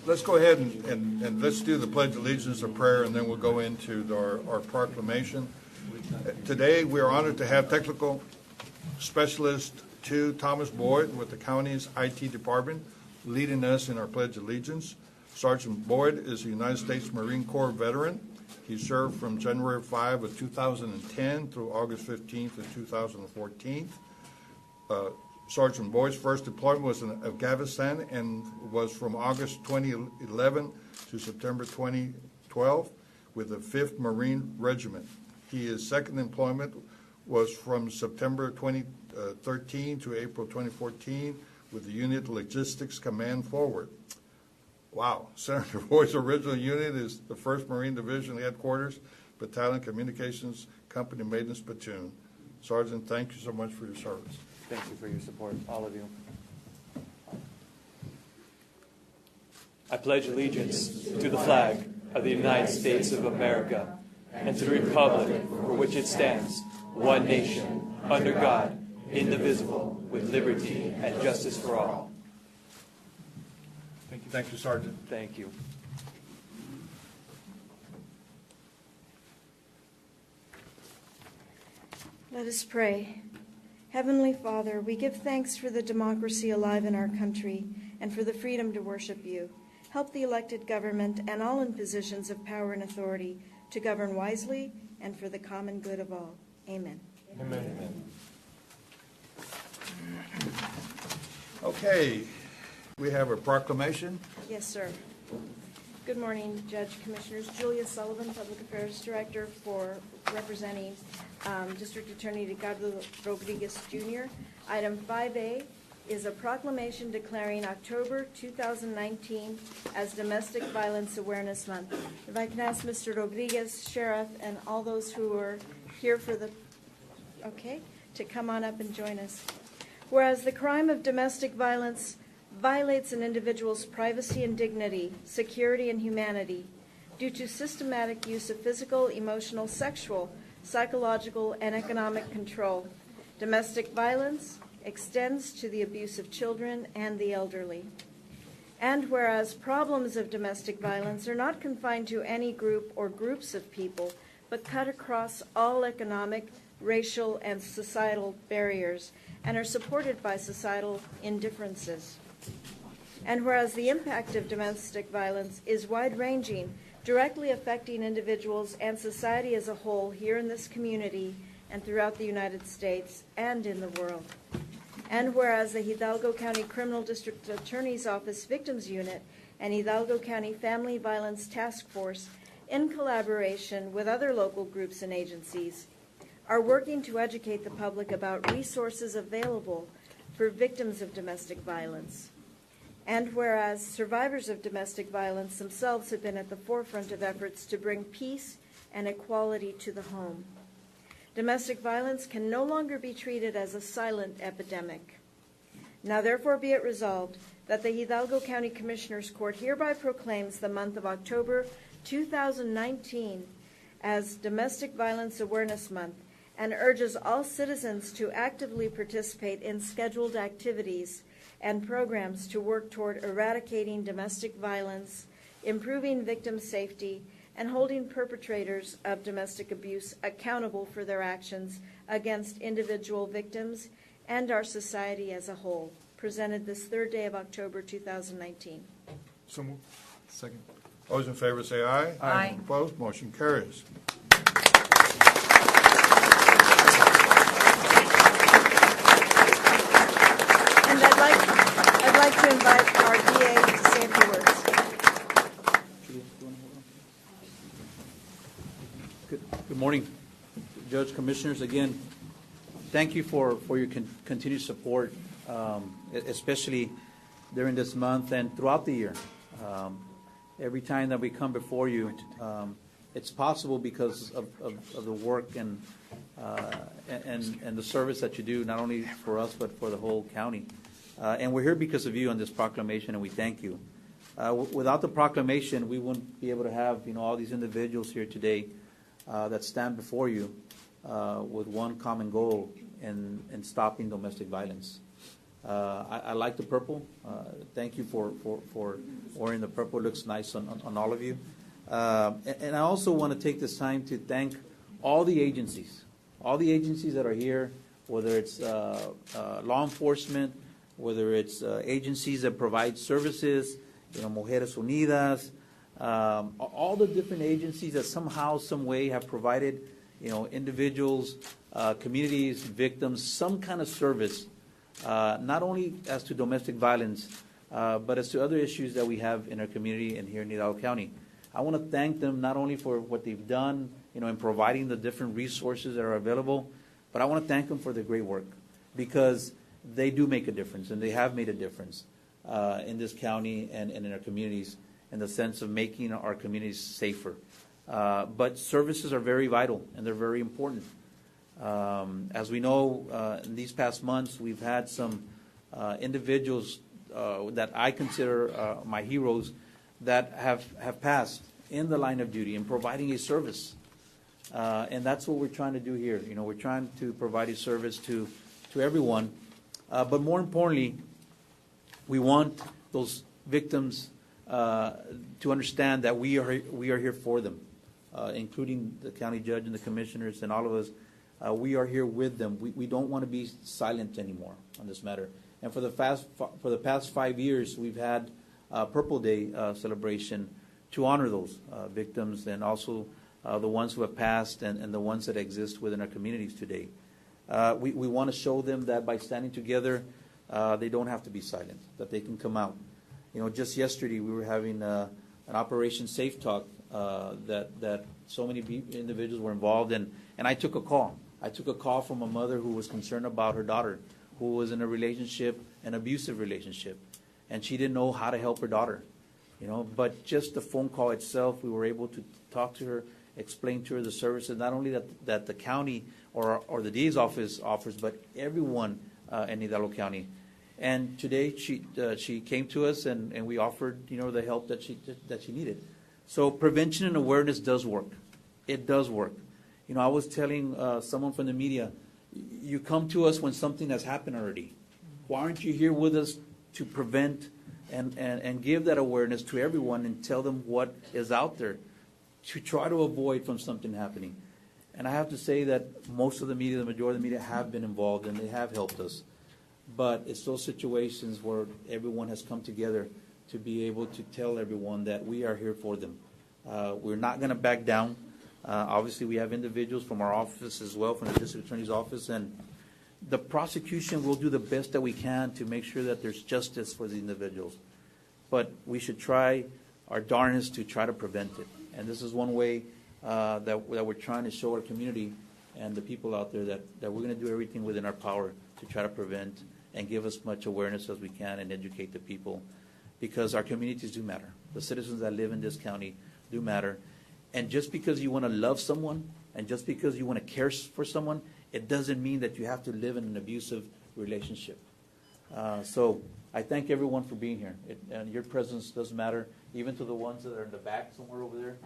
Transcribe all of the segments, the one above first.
Let's go ahead and let's do the Pledge of Allegiance of prayer, and then we'll go into our proclamation. Today, we are honored to have Technical Specialist 2 Thomas Boyd with the county's IT department leading us in our Pledge of Allegiance. Sergeant Boyd is a United States Marine Corps veteran. He served from January 5 of 2010 through August 15th of 2014. Sergeant Boyd's first deployment was in Afghanistan and was from August 2011 to September 2012 with the 5th Marine Regiment. His second employment was from September 2013 to April 2014 with the Unit Logistics Command Forward. Wow. Senator Boyd's original unit is the 1st Marine Division Headquarters, Battalion Communications Company Maintenance Platoon. Sergeant, thank you so much for your service. Thank you for your support, all of you. I pledge allegiance to the flag of the United States of America and to the republic for which it stands, one nation, under God, indivisible, with liberty and justice for all. Thank you, Sergeant. Thank you. Let us pray. Heavenly Father, we give thanks for the democracy alive in our country and for the freedom to worship you. Help the elected government and all in positions of power and authority to govern wisely and for the common good of all. Amen. Amen. Okay, we have a proclamation. Yes, sir. Good morning, Judge, Commissioners. Julia Sullivan, Public Affairs Director for representing District Attorney Ricardo Rodriguez Jr. Item 5A is a proclamation declaring October 2019 as Domestic Violence Awareness Month. If I can ask Mr. Rodriguez, Sheriff, and all those who are here for to come on up and join us. Whereas the crime of domestic violence violates an individual's privacy and dignity, security and humanity due to systematic use of physical, emotional, sexual, psychological, and economic control. Domestic violence extends to the abuse of children and the elderly. And whereas problems of domestic violence are not confined to any group or groups of people, but cut across all economic, racial, and societal barriers, and are supported by societal indifferences. And whereas the impact of domestic violence is wide-ranging, directly affecting individuals and society as a whole here in this community and throughout the United States and in the world. And whereas the Hidalgo County Criminal District Attorney's Office Victims Unit and Hidalgo County Family Violence Task Force, in collaboration with other local groups and agencies, are working to educate the public about resources available for victims of domestic violence. And whereas survivors of domestic violence themselves have been at the forefront of efforts to bring peace and equality to the home. Domestic violence can no longer be treated as a silent epidemic. Now therefore be it resolved that the Hidalgo County Commissioners Court hereby proclaims the month of October 2019 as Domestic Violence Awareness Month and urges all citizens to actively participate in scheduled activities and programs to work toward eradicating domestic violence, improving victim safety, and holding perpetrators of domestic abuse accountable for their actions against individual victims and our society as a whole. Presented this 3rd day of October 2019. So moved. Second. All those in favor say aye. Aye. Opposed? Motion carries. And I'd like to invite our DA to say a few words. Good morning, Judge, Commissioners. Again, thank you for your continued support, especially during this month and throughout the year. Every time that we come before you, it's possible because of the work and the service that you do, not only for us but for the whole county. And we're here because of you on this proclamation, and we thank you. Without the proclamation, we wouldn't be able to have all these individuals here today that stand before you with one common goal in stopping domestic violence. I like the purple. Thank you for wearing the purple. It looks nice on all of you. And I also want to take this time to thank all the agencies that are here, whether it's law enforcement, whether it's agencies that provide services, Mujeres Unidas, all the different agencies that somehow, some way have provided, individuals, communities, victims, some kind of service, not only as to domestic violence, but as to other issues that we have in our community and here in Hidalgo County. I want to thank them not only for what they've done, in providing the different resources that are available, but I want to thank them for their great work, because they do make a difference, and they have made a difference in this county and in our communities, in the sense of making our communities safer. But services are very vital, and they're very important. As we know, in these past months, we've had some individuals that I consider my heroes that have passed in the line of duty in providing a service. And that's what we're trying to do here. We're trying to provide a service to everyone. But more importantly, we want those victims to understand that we are here for them, including the county judge and the commissioners and all of us. We are here with them. We don't want to be silent anymore on this matter. And for the past 5 years, we've had Purple Day celebration to honor those victims, and also the ones who have passed and the ones that exist within our communities today. We want to show them that by standing together, they don't have to be silent, that they can come out. Just yesterday we were having an Operation Safe Talk that so many individuals were involved in, and I took a call. I took a call from a mother who was concerned about her daughter, who was in a relationship, an abusive relationship, and she didn't know how to help her daughter. But just the phone call itself, we were able to talk to her, explain to her the services, not only that the county or the DA's office offers, but everyone in Hidalgo County. And today she came to us, and we offered the help that she needed. So prevention and awareness does work. It does work. I was telling someone from the media, you come to us when something has happened already. Why aren't you here with us to prevent and give that awareness to everyone and tell them what is out there to try to avoid from something happening? And I have to say that most of the media, the majority of the media, have been involved, and they have helped us. But it's those situations where everyone has come together to be able to tell everyone that we are here for them. We're not going to back down. Obviously, we have individuals from our office as well, from the district attorney's office, and the prosecution will do the best that we can to make sure that there's justice for the individuals. But we should try our darnest to try to prevent it. And this is one way that we're trying to show our community and the people out there that we're going to do everything within our power to try to prevent and give as much awareness as we can and educate the people, because our communities do matter. The citizens that live in this county do matter. And just because you want to love someone and just because you want to care for someone, it doesn't mean that you have to live in an abusive relationship. So I thank everyone for being here. And your presence does matter, even to the ones that are in the back somewhere over there.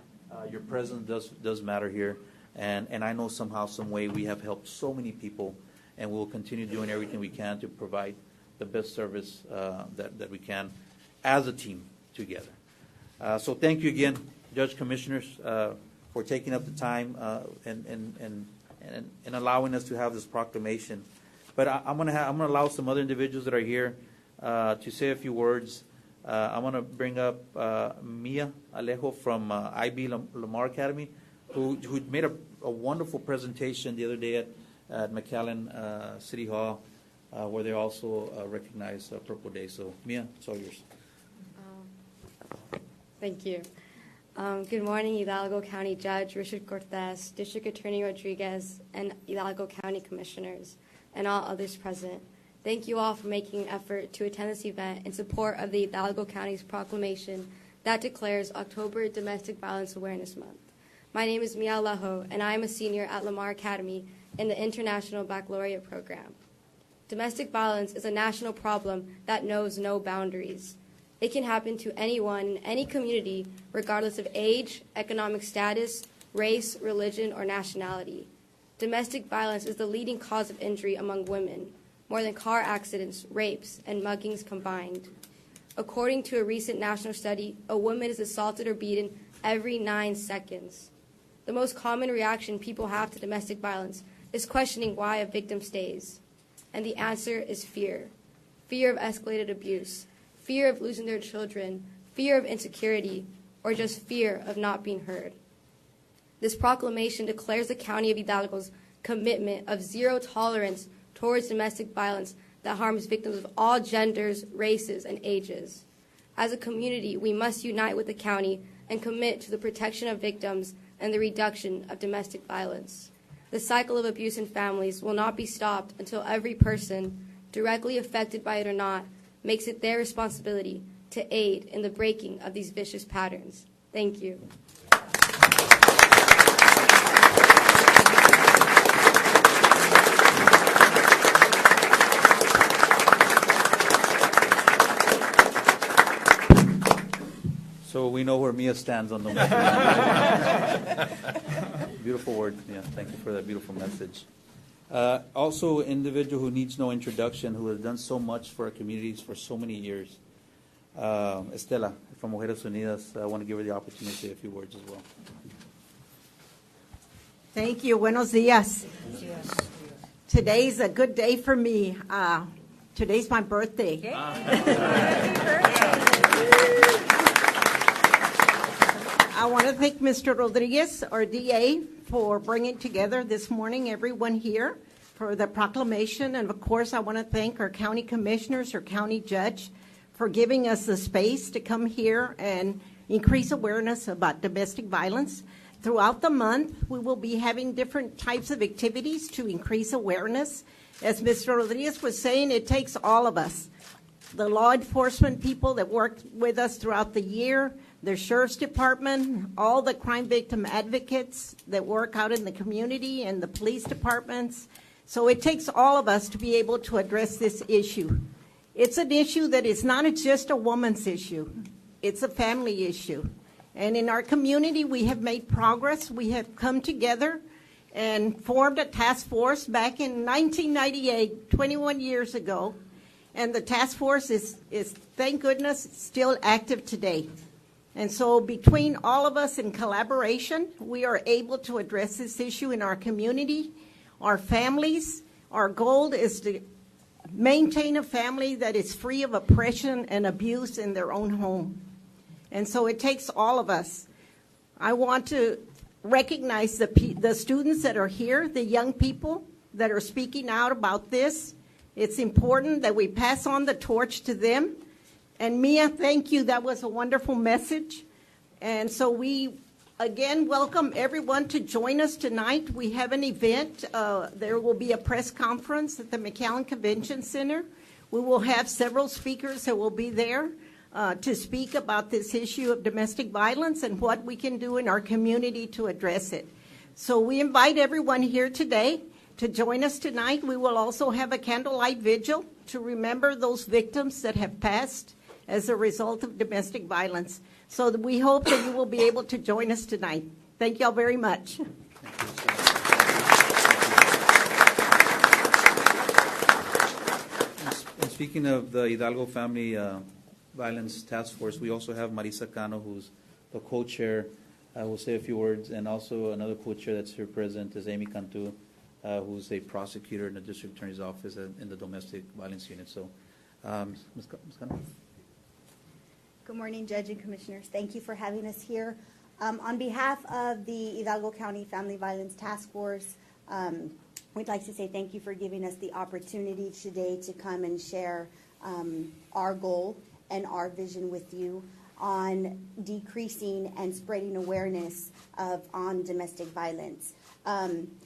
Your presence does matter here. And I know somehow, some way, we have helped so many people, and we'll continue doing everything we can to provide the best service that we can as a team together. So thank you again, Judge, Commissioners, for taking up the time and allowing us to have this proclamation. But I'm going to allow some other individuals that are here to say a few words. I'm going to bring up Mia Alejo from IB Lamar Academy, who made a wonderful presentation the other day at McAllen City Hall, where they also recognized Purple Day. So, Mia, it's all yours. Thank you. Good morning, Hidalgo County Judge Richard Cortez, District Attorney Rodriguez, and Hidalgo County Commissioners, and all others present. Thank you all for making an effort to attend this event in support of the Hidalgo County's proclamation that declares October Domestic Violence Awareness Month. My name is Mia Alejo, and I am a senior at Lamar Academy in the International Baccalaureate Program. Domestic violence is a national problem that knows no boundaries. It can happen to anyone in any community, regardless of age, economic status, race, religion, or nationality. Domestic violence is the leading cause of injury among women. more than car accidents, rapes, and muggings combined. According to a recent national study, a woman is assaulted or beaten every 9 seconds. The most common reaction people have to domestic violence is questioning why a victim stays. And the answer is fear. Fear of escalated abuse, fear of losing their children, fear of insecurity, or just fear of not being heard. This proclamation declares the County of Hidalgo's commitment of zero tolerance towards domestic violence that harms victims of all genders, races, and ages. As a community, we must unite with the county and commit to the protection of victims and the reduction of domestic violence. The cycle of abuse in families will not be stopped until every person, directly affected by it or not, makes it their responsibility to aid in the breaking of these vicious patterns. Thank you. So we know where Mia stands on the beautiful word. Yeah, thank you for that beautiful message. Also, an individual who needs no introduction, who has done so much for our communities for so many years. Estela from Mujeres Unidas. I want to give her the opportunity to say a few words as well. Thank you. Buenos dias. Today's a good day for me. Today's my birthday. I want to thank Mr. Rodriguez, our DA, for bringing together this morning everyone here for the proclamation. And of course, I want to thank our county commissioners, our county judge, for giving us the space to come here and increase awareness about domestic violence. Throughout the month, we will be having different types of activities to increase awareness. As Mr. Rodriguez was saying, it takes all of us. The law enforcement people that work with us throughout the year, the sheriff's department, all the crime victim advocates that work out in the community, and the police departments. So it takes all of us to be able to address this issue. It's an issue that is not just a woman's issue. It's a family issue. And in our community, we have made progress. We have come together and formed a task force back in 1998, 21 years ago. And the task force is thank goodness, still active today. And so between all of us in collaboration, we are able to address this issue in our community, our families. Our goal is to maintain a family that is free of oppression and abuse in their own home. And so it takes all of us. I want to recognize the students that are here, the young people that are speaking out about this. It's important that we pass on the torch to them. And Mia, thank you. That was a wonderful message. And so we, again, welcome everyone to join us tonight. We have an event. There will be a press conference at the McAllen Convention Center. We will have several speakers that will be there to speak about this issue of domestic violence and what we can do in our community to address it. So we invite everyone here today to join us tonight. We will also have a candlelight vigil to remember those victims that have passed as a result of domestic violence. So we hope that you will be able to join us tonight. Thank you all very much. And speaking of the Hidalgo Family Violence Task Force, we also have Marisa Cano, who's the co-chair. I will say a few words. And also another co-chair that's here present is Amy Cantu, who's a prosecutor in the District Attorney's Office in the Domestic Violence Unit. So, Ms. Cano. Good morning, Judge and Commissioners. Thank you for having us here. On behalf of the Hidalgo County Family Violence Task Force, we'd like to say thank you for giving us the opportunity today to come and share our goal and our vision with you on decreasing and spreading awareness on domestic violence.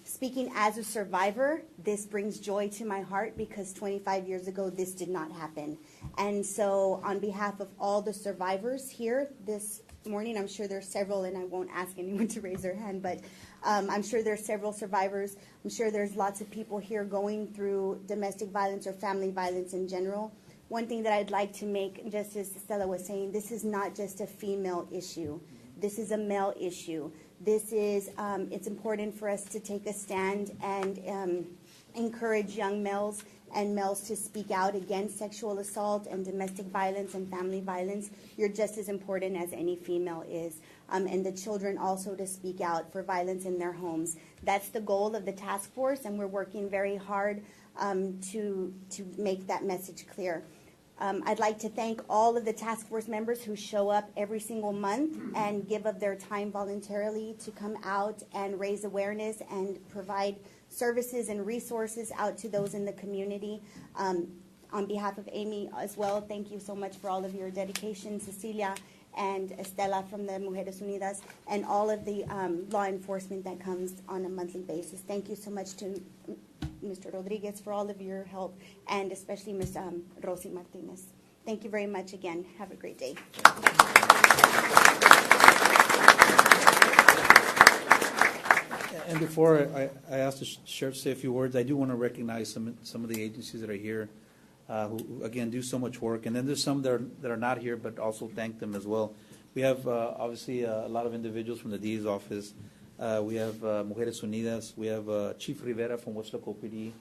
Speaking as a survivor, this brings joy to my heart because 25 years ago, this did not happen. And so on behalf of all the survivors here this morning, I'm sure there's several, and I won't ask anyone to raise their hand, but I'm sure there's several survivors. I'm sure there's lots of people here going through domestic violence or family violence in general. One thing that I'd like to make, just as Stella was saying, this is not just a female issue. This is a male issue. This is, it's important for us to take a stand and encourage young males and males to speak out against sexual assault and domestic violence and family violence. You're just as important as any female is. And the children also to speak out for violence in their homes. That's the goal of the task force, and we're working very hard to make that message clear. I'd like to thank all of the task force members who show up every single month and give of their time voluntarily to come out and raise awareness and provide services and resources out to those in the community. On behalf of Amy as well, thank you so much for all of your dedication, Cecilia and Estela from the Mujeres Unidas, and all of the law enforcement that comes on a monthly basis. Thank you so much to Mr. Rodriguez for all of your help, and especially Ms. Rosie Martinez. Thank you very much again. Have a great day. And before I ask the sheriff to say a few words, I do want to recognize some of the agencies that are here, who again do so much work. And then there's some that are not here, but also thank them as well. We have obviously a lot of individuals from the DA's office. We have Mujeres Unidas. We have Chief Rivera from West Local PD.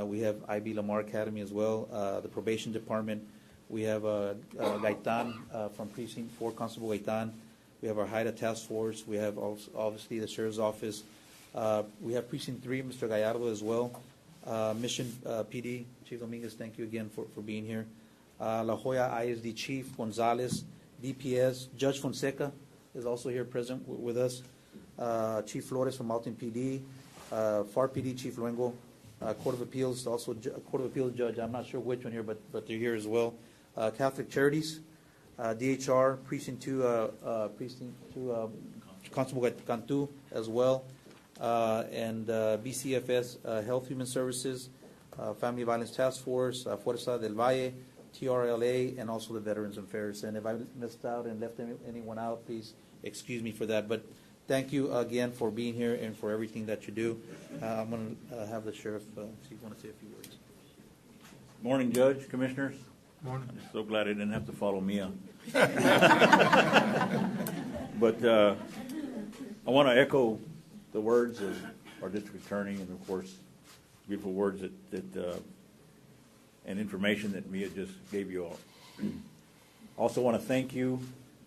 We have IB Lamar Academy as well. The probation department. We have Gaitan from Precinct 4, Constable Gaitan. We have our HIDA task force. We have also, obviously, the sheriff's office. We have Precinct 3, Mr. Gallardo as well. Mission PD, Chief Dominguez, thank you again for being here. La Jolla ISD Chief Gonzalez, DPS. Judge Fonseca is also here present with us. Chief Flores from Alton PD. FAR PD Chief Luengo. Court of Appeals, also Court of Appeals Judge, I'm not sure which one here, but they're here as well. Catholic Charities. DHR, Precinct 2, Constable Cantu as well, and BCFS, Health Human Services, Family Violence Task Force, Fuerza del Valle, TRLA, and also the Veterans Affairs. And if I missed out and left anyone out, please excuse me for that. But thank you again for being here and for everything that you do. I'm going to have the sheriff see if you want to say a few words. Morning, Judge, Commissioners. Morning. I'm so glad I didn't have to follow Mia. But I want to echo the words of our district attorney, and of course, beautiful words that and information that Mia just gave you all. Also want to thank you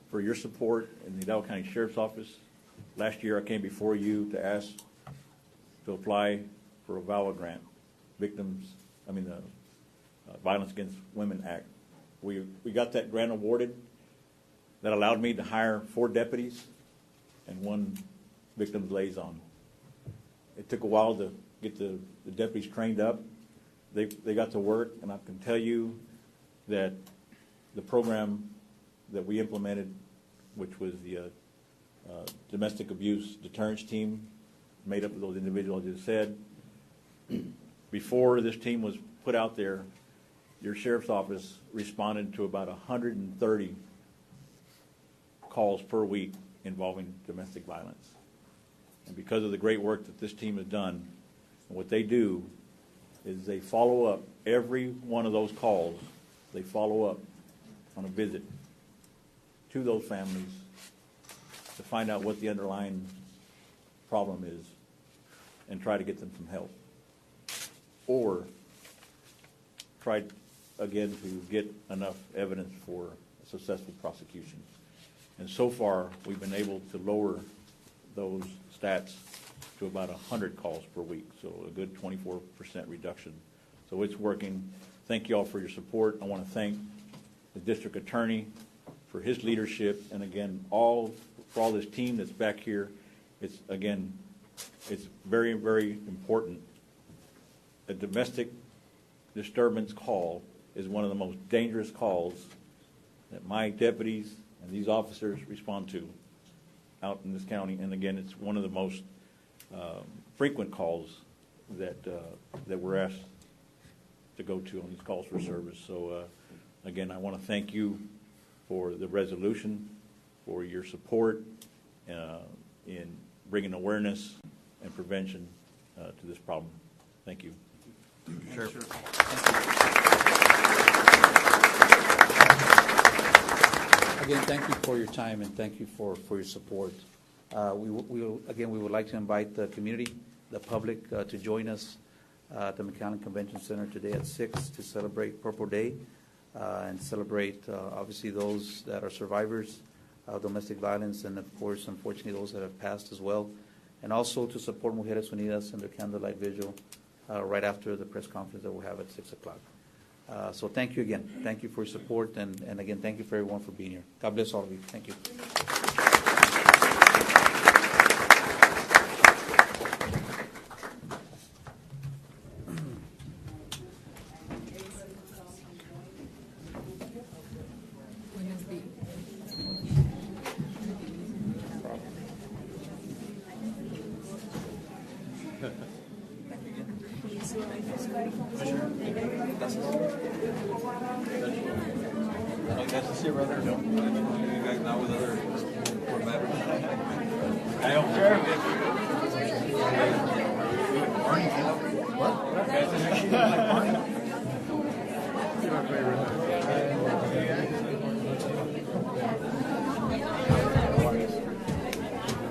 for your support in the Hidalgo County Sheriff's Office. Last year, I came before you to ask to apply for a VAWA grant, Violence Against Women Act. We got that grant awarded. That allowed me to hire 4 deputies and 1 victims liaison. It took a while to get the deputies trained up. They got to work, and I can tell you that the program that we implemented, which was the domestic abuse deterrence team, made up of those individuals I just said. Before this team was put out there, your sheriff's office responded to about 130 calls per week involving domestic violence. And because of the great work that this team has done, what they do is they follow up every one of those calls. They follow up on a visit to those families to find out what the underlying problem is and try to get them some help. Or try again to get enough evidence for a successful prosecution. And so far, we've been able to lower those stats to about 100 calls per week, so a good 24% reduction. So it's working. Thank you all for your support. I want to thank the district attorney for his leadership, and again, for all this team that's back here. It's very, very important. A domestic disturbance call is one of the most dangerous calls that my deputies and these officers respond to out in this county. And again, it's one of the most frequent calls that we're asked to go to on these calls for service. So again, I want to thank you for the resolution, for your support in bringing awareness and prevention to this problem. Thank you. Sure. Again, thank you for your time and thank you for your support. We would like to invite the community, the public, to join us at the McAllen Convention Center today at 6 to celebrate Purple Day and celebrate, obviously, those that are survivors of domestic violence and, of course, unfortunately, those that have passed as well, and also to support Mujeres Unidas in their candlelight vigil right after the press conference that we'll have at 6 o'clock. So thank you again. Thank you for your support, and again, thank you for everyone for being here. God bless all of you. Thank you.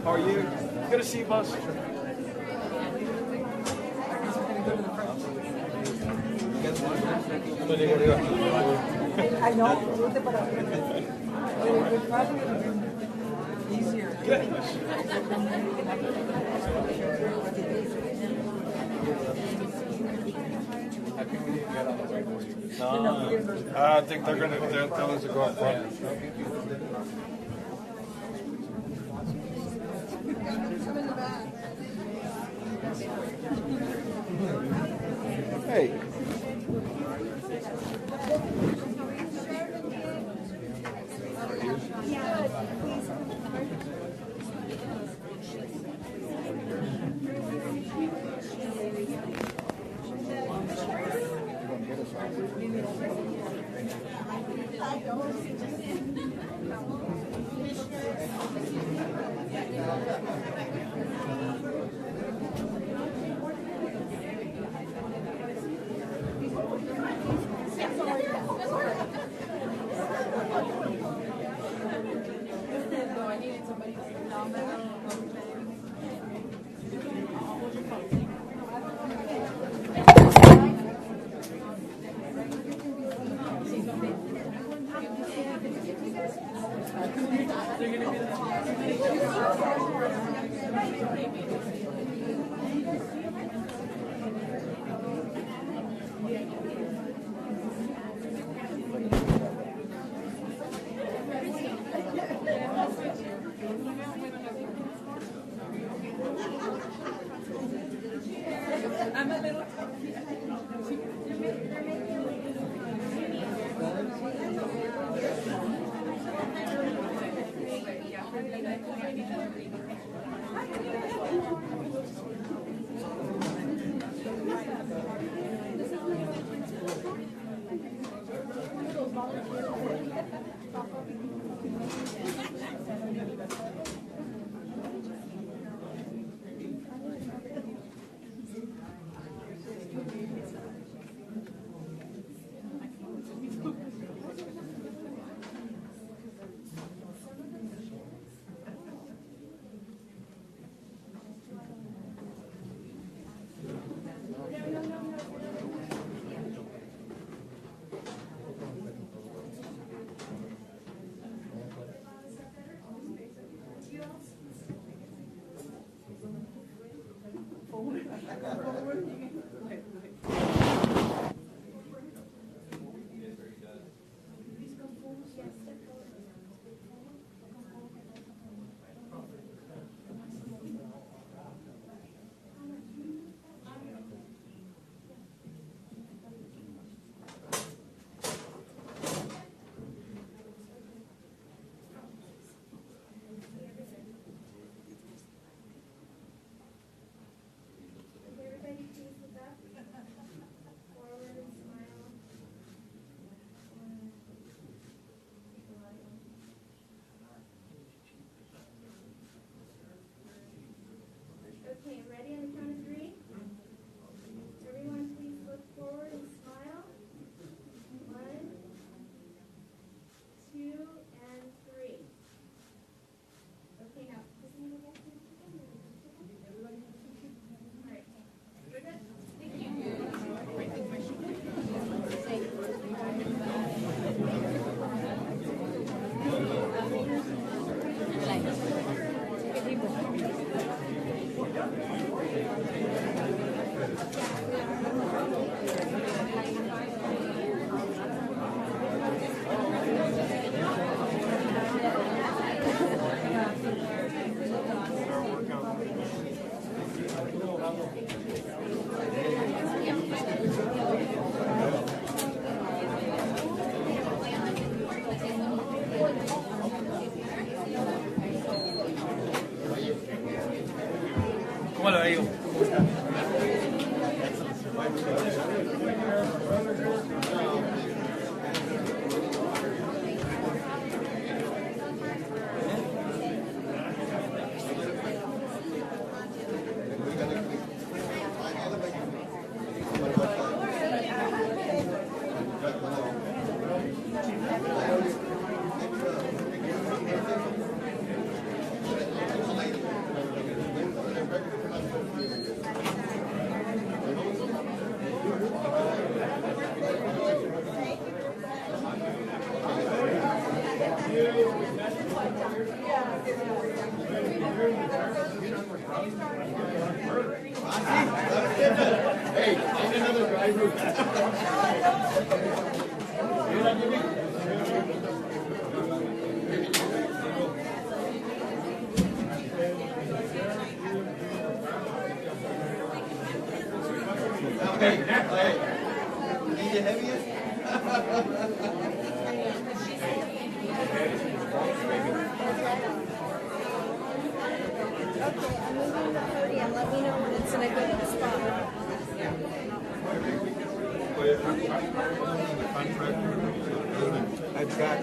How are you? Good to see you, boss. I know. Easier. I think they'll tell us to go up front. Hey. Okay, ready on the count of three? Everyone please look forward and smile. 1, 2, and 3. Okay, now, does anyone else need to come? All right. We're good? Thank you. Okay, I'm moving the podium. Let me know when it's in a good spot. I've got,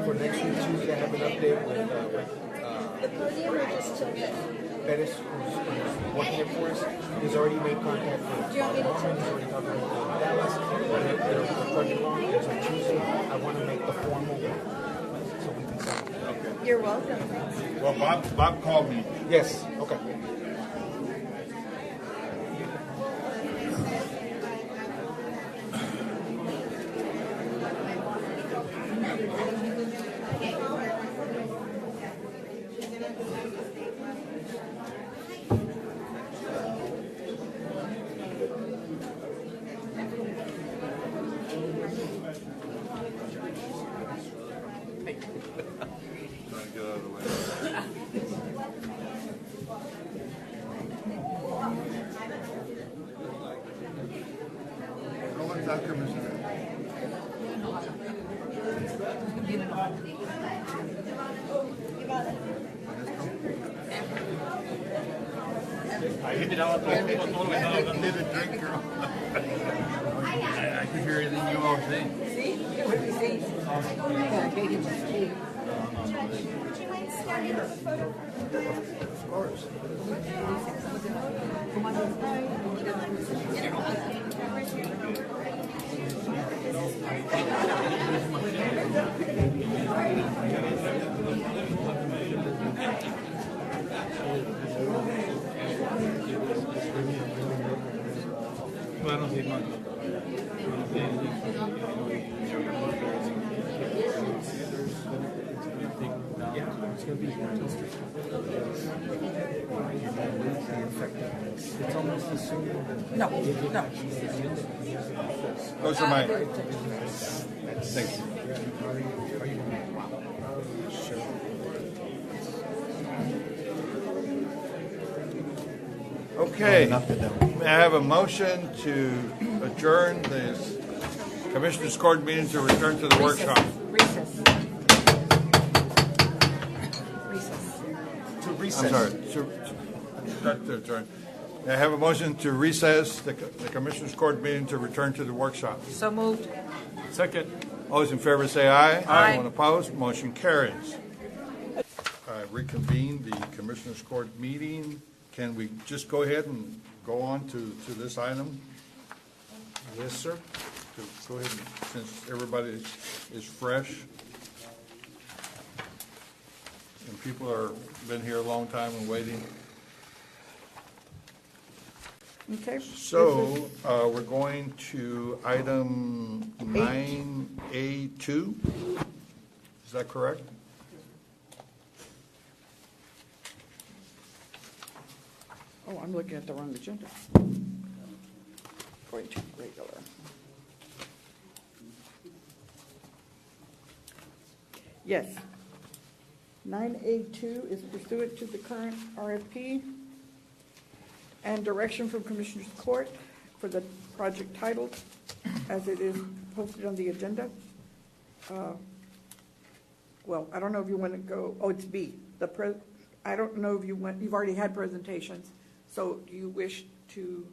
for next week Tuesday, I have an update with The podium or just till then? Pettis, who's working it for us. He's already made contact with Do you want me to Norman. He's already talked with Dallas. They're project launch, and so Tuesday, I want to make the formal one, so we can sign it. Okay. You're welcome. Well, Bob called me. Yes, okay. Trying to get out of the way. How long is that, Commissioner? I hit it out. I did a drink, girl. I could hear everything you all saying. See? What do you see? Yeah, Katie just cute. Would you mind standing for the photo? Of course. It's going to be it's almost the same. No, no. Those are mine. Thank you. Okay. May I have a motion to adjourn the Commissioners Court meeting to return to the workshop? Recess. To I'm recess. sorry. Start to adjourn. May I have a motion to recess the Commissioners Court meeting to return to the workshop? So moved. Second. All those in favor say aye. Aye. Anyone opposed? Motion carries. Reconvene the Commissioners Court meeting. Can we just go ahead and go on to this item? Yes, sir. Go ahead, since everybody is fresh. And people are, been here a long time and waiting. Okay. So, we're going to item 9A2. Is that correct? Oh, I'm looking at the wrong agenda. Going to regular. Yes. 9A2 is pursuant to the current RFP and direction from Commissioners Court for the project titled as it is posted on the agenda. Well, I don't know if you want to go, oh, it's B. I don't know if you've already had presentations, So do you wish to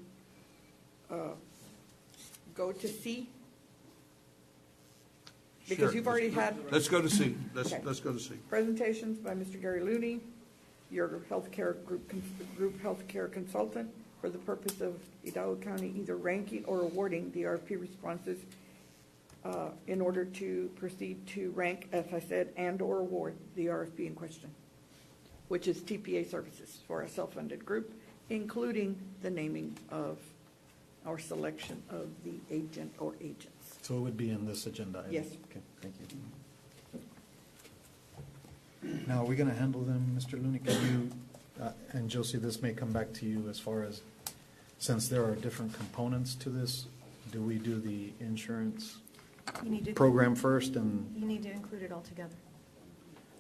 go to C? Because Sure. you've already had Let's go to C. Let's Okay. go to C. presentations by Mr. Gary Looney, your healthcare group healthcare consultant, for the purpose of Hidalgo County either ranking or awarding the RFP responses in order to proceed to rank, as I said, and/or award the RFP in question, which is TPA services for a self-funded group, including the naming of our selection of the agent or agents. So it would be in this agenda item? Yes. Okay, thank you. Now, are we going to handle them, Mr. Looney? Can you, and Josie, this may come back to you as far as, since there are different components to this, do we do the insurance You need to, program first and you need to include it all together.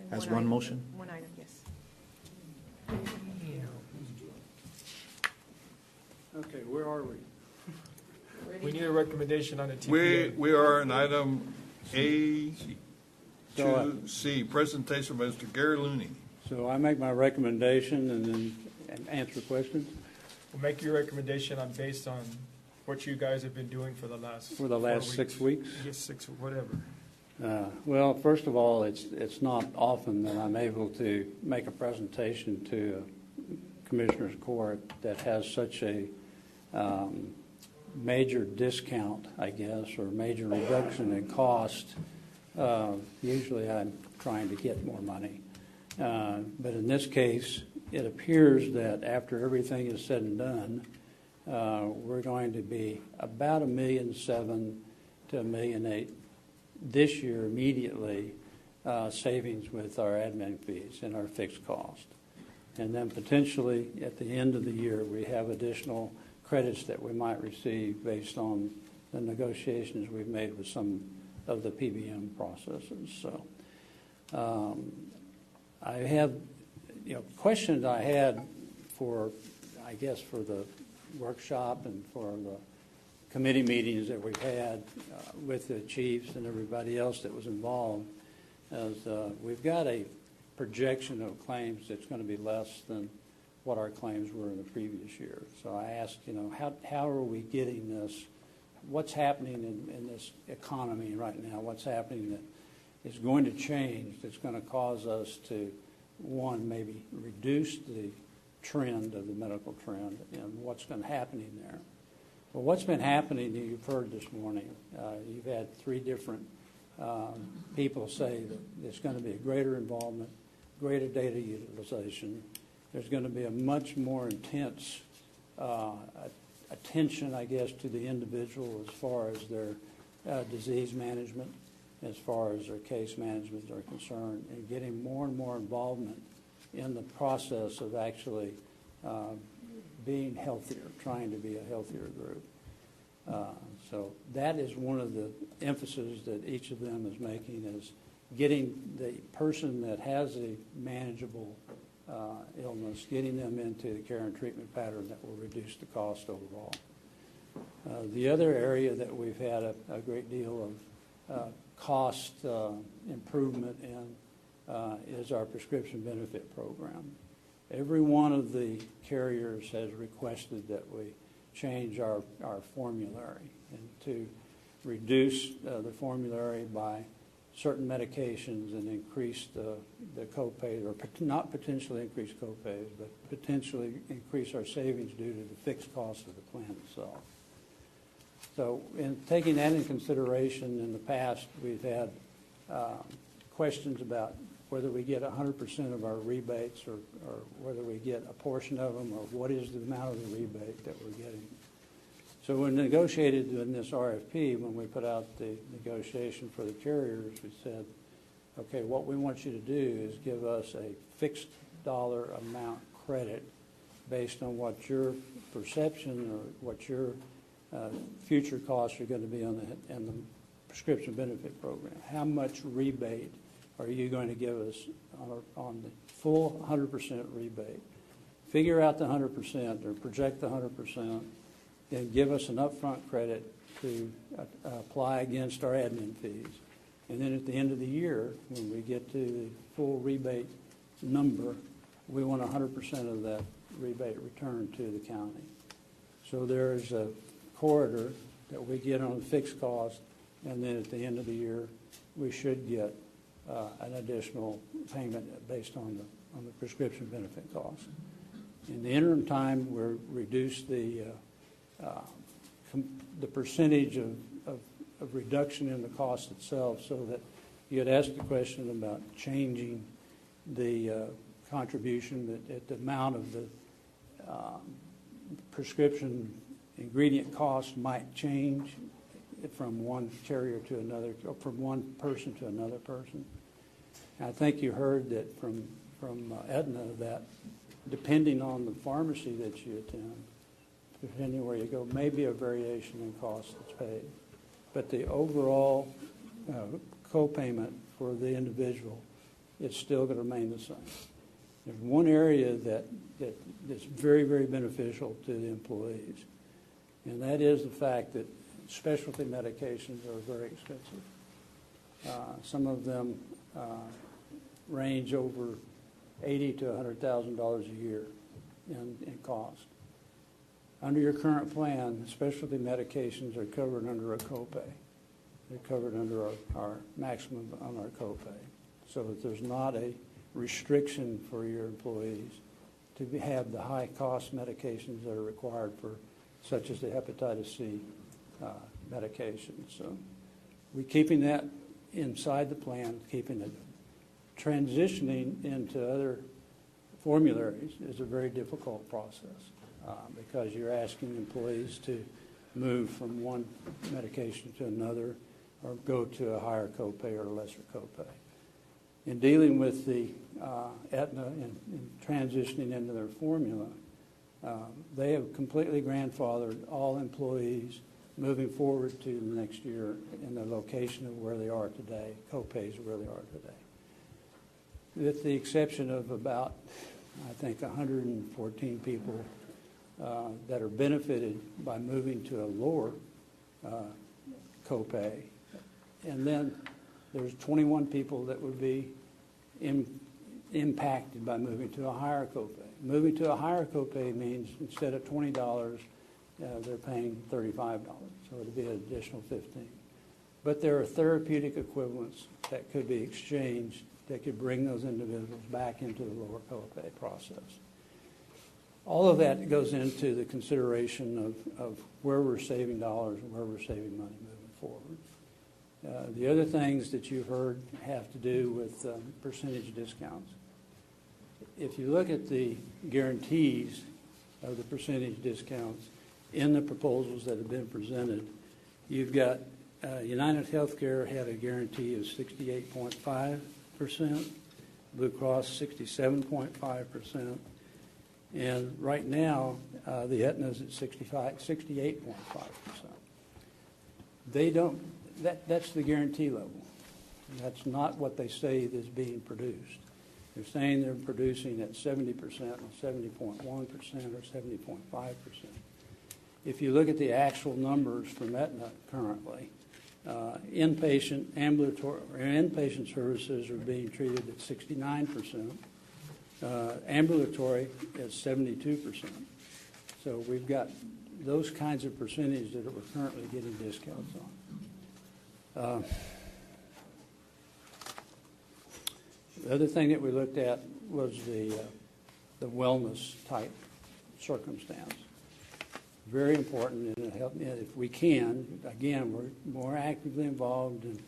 in as one item. motion? One item, yes. Okay, where are we? We need a recommendation on the We TPA. are in item A So, to C, presentation by Mr. Gary Looney. So I make my recommendation and then answer questions We'll make your recommendation based on what you guys have been doing for the last. for the 4 last 6 weeks. Yes, 6, whatever. Well, first of all, it's not often that I'm able to make a presentation to a commissioner's court that has such a major discount, I guess, or major reduction in cost. Usually I'm trying to get more money. But in this case, it appears that after everything is said and done, we're going to be about $1.7 to $1.8 million this year immediately, savings with our admin fees and our fixed cost. And then potentially at the end of the year, we have additional credits that we might receive based on the negotiations we've made with some of the PBM processes. So I have, questions I had for, I guess, for the workshop and for the committee meetings that we've had with the chiefs and everybody else that was involved, is we've got a projection of claims that's going to be less than what our claims were in the previous year. So I asked, how are we getting this? What's happening in this economy right now? What's happening that is going to change, that's going to cause us to, one, maybe reduce the trend of the medical trend, and what's been happening there? Well, what's been happening, you've heard this morning, you've had 3 different people say that there's going to be a greater involvement, greater data utilization. There's going to be a much more intense attention, I guess, to the individual as far as their disease management, as far as their case management are concerned, and getting more and more involvement in the process of actually being healthier, trying to be a healthier group. So that is one of the emphases that each of them is making, is getting the person that has a manageable illness, getting them into the care and treatment pattern that will reduce the cost overall. The other area that we've had a great deal of cost improvement in is our prescription benefit program. Every one of the carriers has requested that we change our formulary and to reduce the formulary by certain medications and increase the copay, or not potentially increase copays, but potentially increase our savings due to the fixed cost of the plan itself. So in taking that in consideration, in the past, we've had questions about whether we get 100% of our rebates or whether we get a portion of them, or what is the amount of the rebate that we're getting. So when negotiated in this RFP, when we put out the negotiation for the carriers, we said, okay, what we want you to do is give us a fixed dollar amount credit based on what your perception or what your future costs are going to be on the prescription benefit program. How much rebate are you going to give us on the full 100% rebate? Figure out the 100% or project the 100%, then give us an upfront credit to apply against our admin fees. And then at the end of the year, when we get to the full rebate number, we want 100% of that rebate returned to the county. So there's a corridor that we get on the fixed cost, and then at the end of the year, we should get an additional payment based on the prescription benefit cost. In the interim time, we're reduced the percentage of reduction in the cost itself, so that you had asked the question about changing the contribution, that the amount of the prescription ingredient cost might change from one carrier to another, or from one person to another person. And I think you heard that from Aetna that depending on the pharmacy that you attend, depending where you go, may be a variation in cost that's paid. But the overall co-payment for the individual is still going to remain the same. There's one area that's very, very beneficial to the employees, and that is the fact that specialty medications are very expensive. Some of them range over $80,000 to $100,000 a year in cost. Under your current plan, specialty medications are covered under a copay. They're covered under our maximum on our copay, so that there's not a restriction for your employees to have the high-cost medications that are required for, such as the hepatitis C medications. So we're keeping that inside the plan, keeping it. Transitioning into other formularies is a very difficult process because you're asking employees to move from one medication to another or go to a higher copay or a lesser copay. In dealing with the Aetna and transitioning into their formula, they have completely grandfathered all employees moving forward to the next year in the location of where they are today, copays where they are today. With the exception of about, I think, 114 people that are benefited by moving to a lower copay. And then there's 21 people that would be impacted by moving to a higher copay. Moving to a higher copay means instead of $20, they're paying $35, so it'll be an additional $15. But there are therapeutic equivalents that could be exchanged that could bring those individuals back into the lower copay process. All of that goes into the consideration of where we're saving dollars and where we're saving money moving forward. The other things that you've heard have to do with percentage discounts. If you look at the guarantees of the percentage discounts in the proposals that have been presented, you've got United Healthcare had a guarantee of 68.5%, Blue Cross 67.5%, and right now the Aetna's at 68.5%. They don't. That's the guarantee level. That's not what they say is being produced. They're saying they're producing at 70% or 70.1% or 70.5%. If you look at the actual numbers from Aetna currently, inpatient ambulatory or inpatient services are being treated at 69%. Ambulatory at 72%. So we've got those kinds of percentages that we're currently getting discounts on. The other thing that we looked at was the wellness type circumstance. Very important, and if we can, again, we're more actively involved in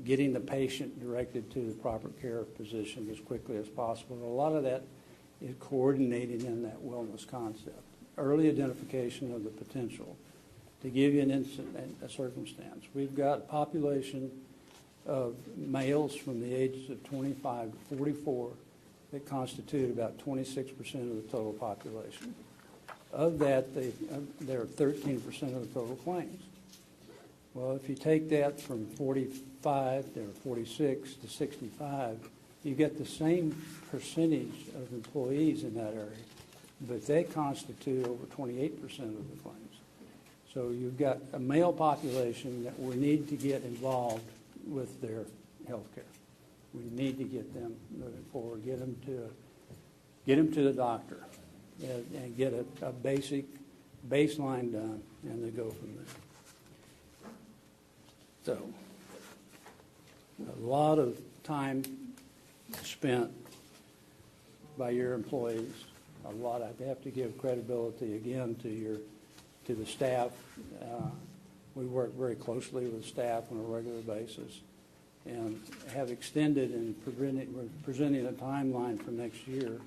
getting the patient directed to the proper care position as quickly as possible. A lot of that is coordinating in that wellness concept. Early identification of the potential. To give you a circumstance, we've got a population of males from the ages of 25 to 44 that constitute about 26% of the total population. Of that, they're 13% of the total claims. Well, if you take that from 45 or 46 to 65, you get the same percentage of employees in that area, but they constitute over 28% of the claims. So you've got a male population that we need to get involved with their health care. We need to get them moving forward, get them to get them to the doctor and get a basic baseline done, and then go from there. So, a lot of time spent by your employees. A lot. I have to give credibility again to the staff. We work very closely with staff on a regular basis, and have extended and we're presenting a timeline for next year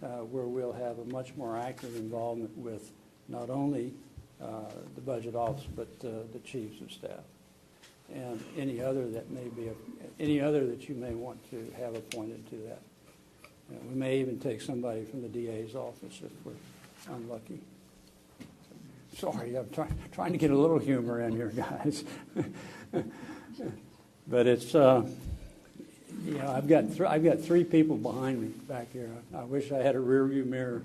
where we'll have a much more active involvement with not only the budget office but the chiefs of staff and any other that you may want to have appointed to that. We may even take somebody from the DA's office if we're unlucky. Sorry, I'm trying to get a little humor in here, guys. But it's, I've got three people behind me back here. I wish I had a rear view mirror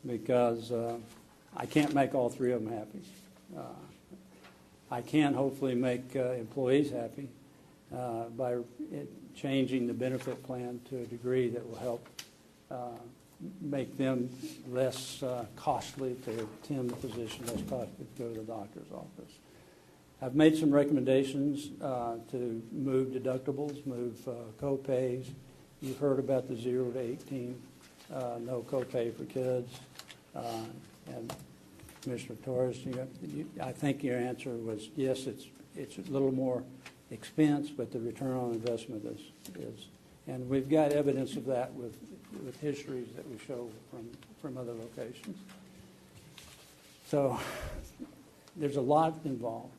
because I can't make all three of them happy. I can hopefully make employees happy by changing the benefit plan to a degree that will help make them less costly to attend the physician, less costly to go to the doctor's office. I've made some recommendations to move deductibles, move co-pays. You've heard about the 0 to 18, no co-pay for kids. And Commissioner Torres, I think your answer was yes, it's a little more expense, but the return on investment is. And we've got evidence of that with histories that we show from other locations. So there's a lot involved.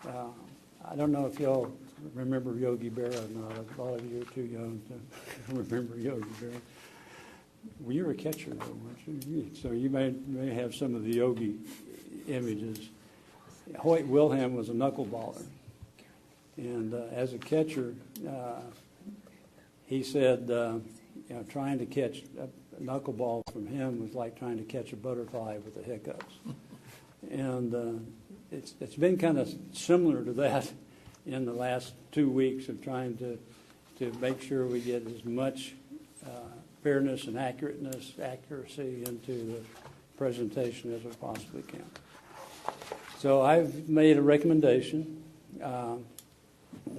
I don't know if y'all remember Yogi Berra or not. A lot of you are too young to remember Yogi Berra. Well, you were a catcher, though, weren't you? So you may have some of the Yogi images. Hoyt Wilhelm was a knuckleballer. And as a catcher, he said, trying to catch a knuckleball from him was like trying to catch a butterfly with the hiccups. And it's been kind of similar to that in the last 2 weeks of trying to make sure we get as much fairness and accuracy into the presentation as we possibly can. So I've made a recommendation.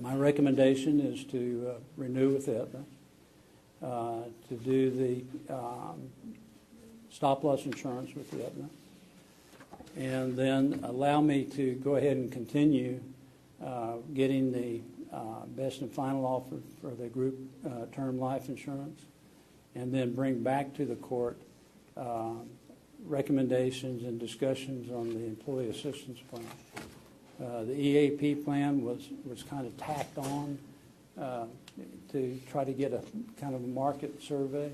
My recommendation is to renew with Aetna, to do the stop-loss insurance with Aetna, and then allow me to go ahead and continue getting the best and final offer for the group term life insurance, and then bring back to the court recommendations and discussions on the employee assistance plan. The EAP plan was kind of tacked on to try to get a kind of a market survey.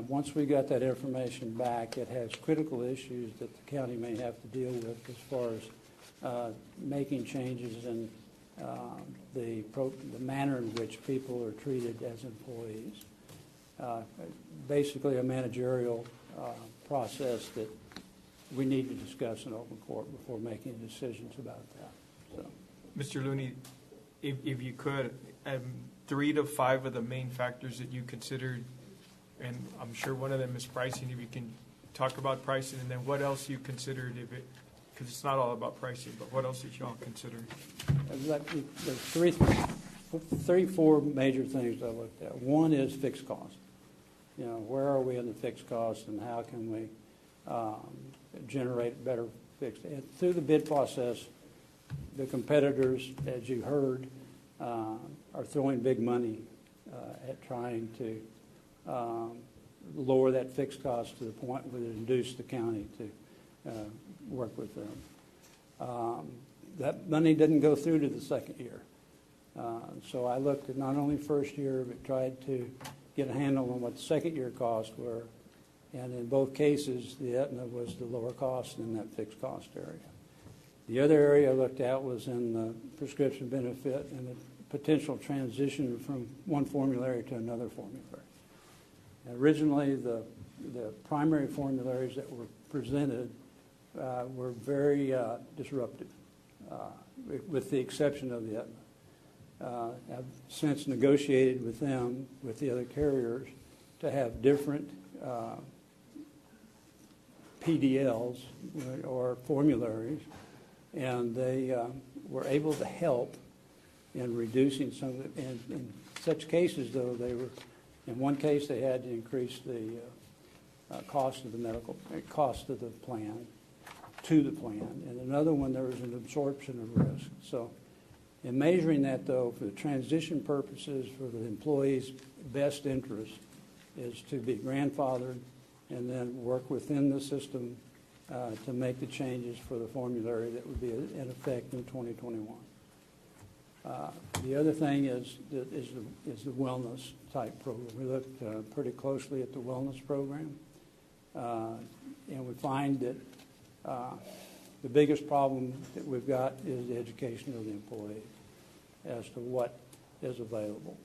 Once we got that information back, it has critical issues that the county may have to deal with as far as making changes in the manner in which people are treated as employees. Basically a managerial process that we need to discuss in open court before making decisions about that. So, Mr. Looney, if you could, 3 to 5 of the main factors that you considered, and I'm sure one of them is pricing, if you can talk about pricing, and then what else you considered, because it's not all about pricing, but what else did you all consider? There's 4 major things I looked at. One is fixed cost. Where are we in the fixed cost, and how can we generate better fixed? And through the bid process, the competitors, as you heard, are throwing big money at trying to lower that fixed cost to the point where it induced the county to work with them. That money didn't go through to the second year. So I looked at not only first year, but tried to get a handle on what the second year costs were. And in both cases, the Aetna was the lower cost in that fixed cost area. The other area I looked at was in the prescription benefit and the potential transition from one formulary to another formulary. Originally, the primary formularies that were presented were very disruptive, with the exception of the Aetna. I've since negotiated with them, with the other carriers, to have different PDLs or formularies, and they were able to help in reducing some of it. And in such cases, though, in one case they had to increase the cost of the medical cost of the plan to the plan. In another one, there was an absorption of risk. So in measuring that, though, for the transition purposes, for the employee's best interest is to be grandfathered and then work within the system to make the changes for the formulary that would be in effect in 2021. The other thing is the wellness type program. We looked pretty closely at the wellness program, and we find that the biggest problem that we've got is the education of the employee as to what is available.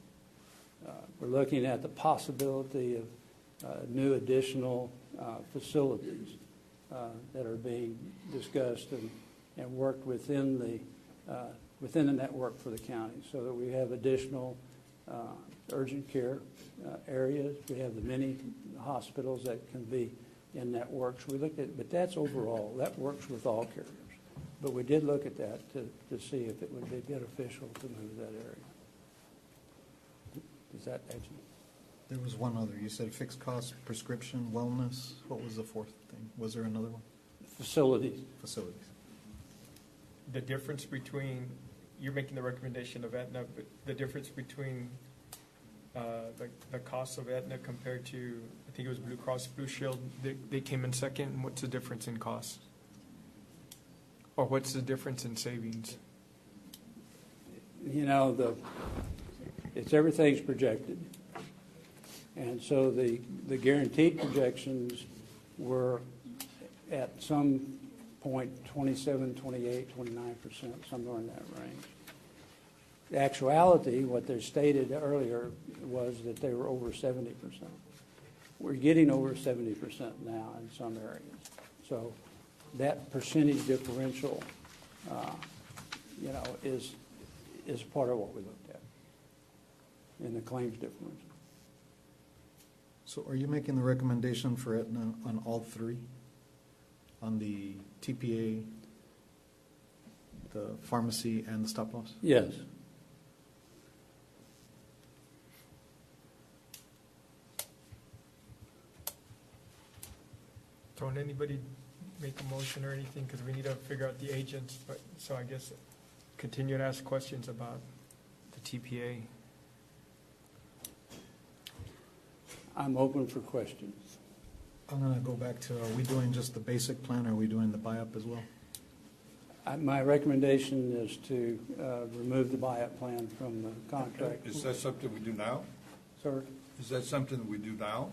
We're looking at the possibility of new additional facilities that are being discussed and worked within the network for the county, so that we have additional urgent care areas. We have the many hospitals that can be in networks. We looked at, but that's overall. That works with all carriers. But we did look at that to see if it would be beneficial to move that area. Does that answer? There was one other. You said fixed cost, prescription, wellness. What was the fourth thing? Was there another one? Facilities. Facilities. The difference between, you're making the recommendation of Aetna, but the difference between the cost of Aetna compared to, I think it was Blue Cross Blue Shield, they came in second. What's the difference in cost? Or what's the difference in savings? You know, it's everything's projected. And so the guaranteed projections were at some point 27, 28, 29%, somewhere in that range. The actuality, what they stated earlier, was that they were over 70%. We're getting over 70% now in some areas. So that percentage differential, is part of what we looked at in the claims differential. So are you making the recommendation for Aetna on all three? On the TPA, the pharmacy, and the stop loss? Yes. Don't anybody make a motion or anything, because we need to figure out the agents, but, so I guess continue to ask questions about the TPA. I'm open for questions. I'm going to go back to, are we doing just the basic plan, or are we doing the buy-up as well? My recommendation is to remove the buy-up plan from the contract. Is that something we do now? Sir? Is that something we do now?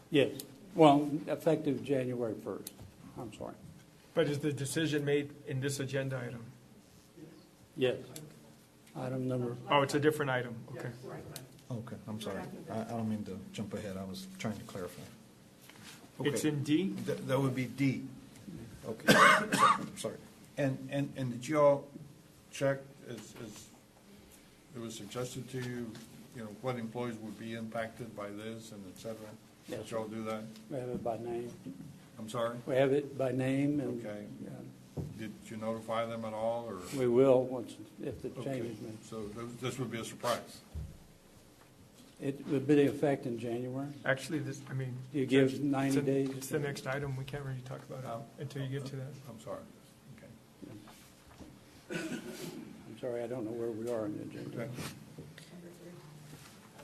Yes. Well, effective January 1st. I'm sorry. But is the decision made in this agenda item? Yes. Item number. Oh, it's a different item, okay. Okay, I'm sorry. I don't mean to jump ahead. I was trying to clarify. It's Okay. in D? That would be D. Okay. Sorry. And did you all check, as it was suggested to you, what employees would be impacted by this and et cetera? Yes. Did you all do that? We have it by name. I'm sorry? We have it by name, and Okay. Did you notify them at all, or? we will if the Okay. change is made. So this would be a surprise? It would be in effect in January. Actually, You give 90 it's days. It's the next item. We can't really talk about it until you get to that. I'm sorry. Okay. I'm sorry, I don't know where we are in the agenda. Okay.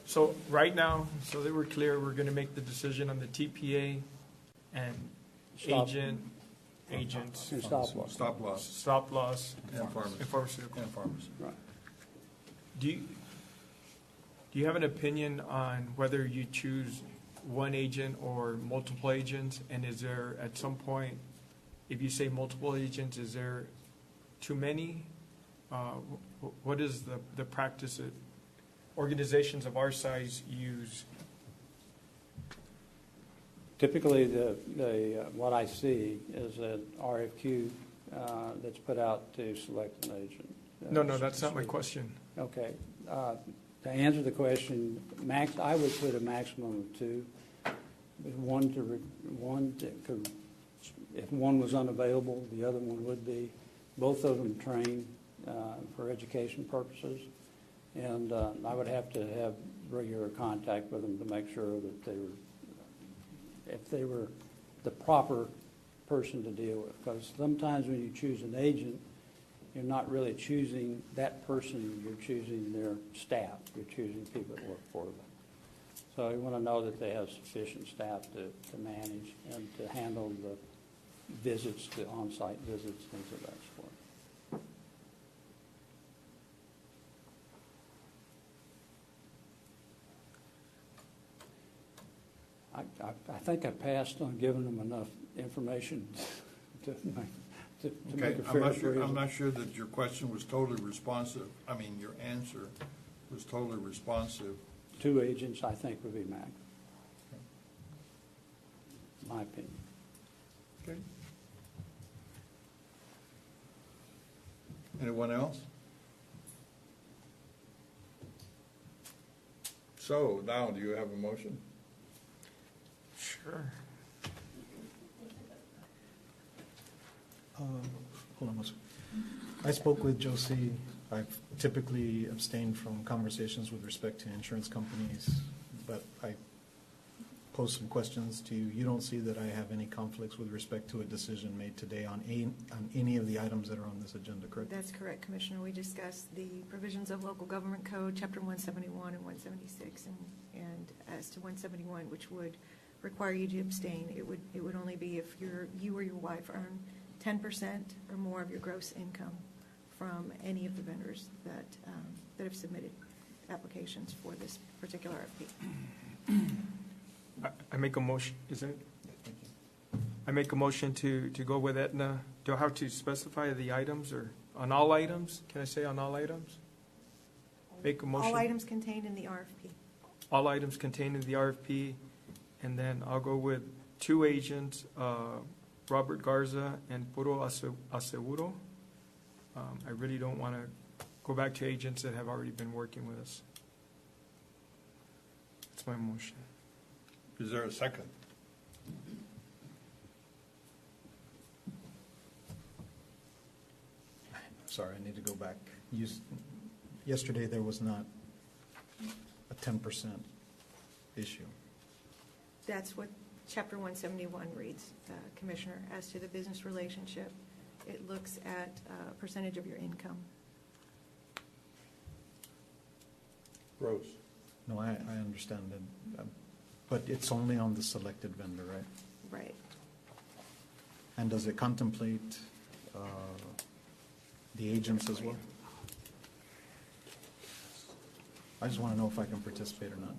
So right now, so that we're clear, we're going to make the decision on the TPA and agents. And stop loss. Stop loss. Stop loss. And pharmacy. And pharmaceutical. And pharmacy. Right. Do you have an opinion on whether you choose one agent or multiple agents? And is there, at some point, if you say multiple agents, is there too many? What is the practice that organizations of our size use? Typically, what I see is an RFQ that's put out to select an agent. No, that's not my question. Okay. To answer the question, I would put a maximum of 2. If one was unavailable, the other one would be. Both of them train for education purposes, and I would have to have regular contact with them to make sure that if they were the proper person to deal with. Because sometimes when you choose an agent, you're not really choosing that person, you're choosing their staff, you're choosing people that work for them. So you want to know that they have sufficient staff to manage and to handle the visits, the on-site visits, things of that sort. I think I passed on giving them enough information to make a fair appraisal. I'm not sure that your question was totally responsive. I mean, your answer was totally responsive. 2 agents, I think, would be max. My opinion. Okay. Anyone else? So now, do you have a motion? Sure. Hold on one second. I spoke with Josie. I've typically abstained from conversations with respect to insurance companies, but I posed some questions to you. You don't see that I have any conflicts with respect to a decision made today on any of the items that are on this agenda, correct? That's correct, Commissioner. We discussed the provisions of Local Government Code, Chapter 171 and 176, and as to 171, which would require you to abstain, it would only be if you or your wife earn 10% or more of your gross income from any of the vendors that have submitted applications for this particular RFP. I make a motion, is it? I make a motion to go with Aetna. Do I have to specify the items or on all items? Can I say on all items? Make a motion. All items contained in the RFP. All items contained in the RFP, and then I'll go with 2 agents, Robert Garza and Puro Aseguro. I really don't want to go back to agents that have already been working with us. That's my motion. Is there a second? Sorry, I need to go back. Yesterday, there was not a 10% issue. That's what Chapter 171 reads, Commissioner. As to the business relationship, it looks at a percentage of your income. Rose? No, I understand that, but it's only on the selected vendor, right? Right. And does it contemplate the agents as well? I just want to know if I can participate or not.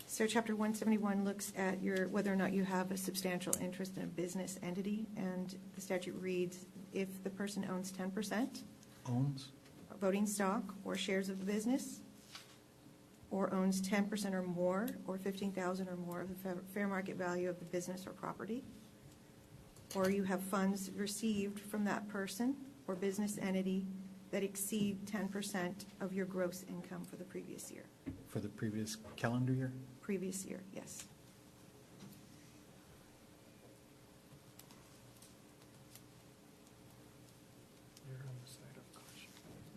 So Chapter 171 looks at whether or not you have a substantial interest in a business entity, and the statute reads, if the person owns 10% Owns? voting stock or shares of the business, or owns 10% or more, or 15,000 or more of the fair market value of the business or property, or you have funds received from that person or business entity that exceed 10% of your gross income for the previous year. For the previous calendar year? Previous year, yes.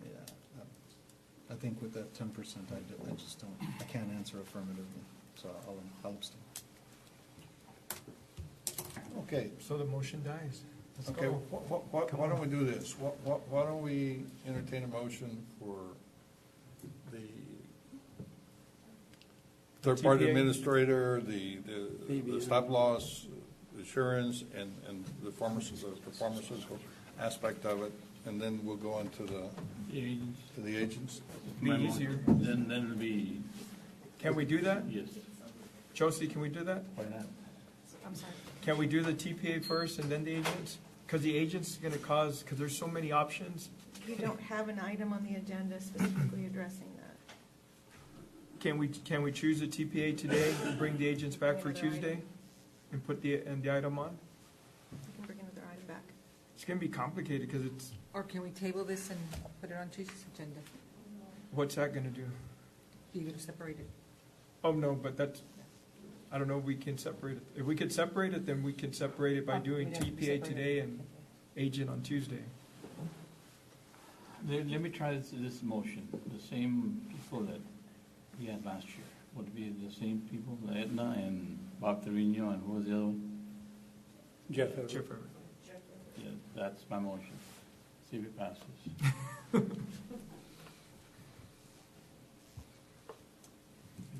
Yeah. I think with that 10%, I just don't, I can't answer affirmatively, so I'll abstain. Okay. So the motion dies. Let's Okay, go. why don't we do this? Why don't we entertain a motion for the third-party TPA. administrator, the stop-loss assurance, and the pharmaceutical aspect of it, and then we'll go into the agents? Be easier. Then it'll be, Can we do that? yes. Josie, can we do that? Why not? I'm sorry. Can we do the TPA first and then the agents? Because the agents is going to cause, because there's so many options. You don't have an item on the agenda specifically addressing that. Can we choose the TPA today and bring the agents back for Another item. Tuesday? And put the item on? You can bring another item back. It's gonna be complicated because it's, Or can we table this and put it on Tuesday's agenda? what's that gonna do? You're gonna separate it? Oh, no, but that's, I don't know if we can separate it. If we could separate it, then we can separate it by doing we'd have to TPA separate it. today and agent on Tuesday. Let me try this motion. The same people that we had last year. Would it be the same people, Edna and Bob Trevino, and who was the other one? Jeff Everett. Jeff Everett. Yeah, that's my motion. See if it passes. It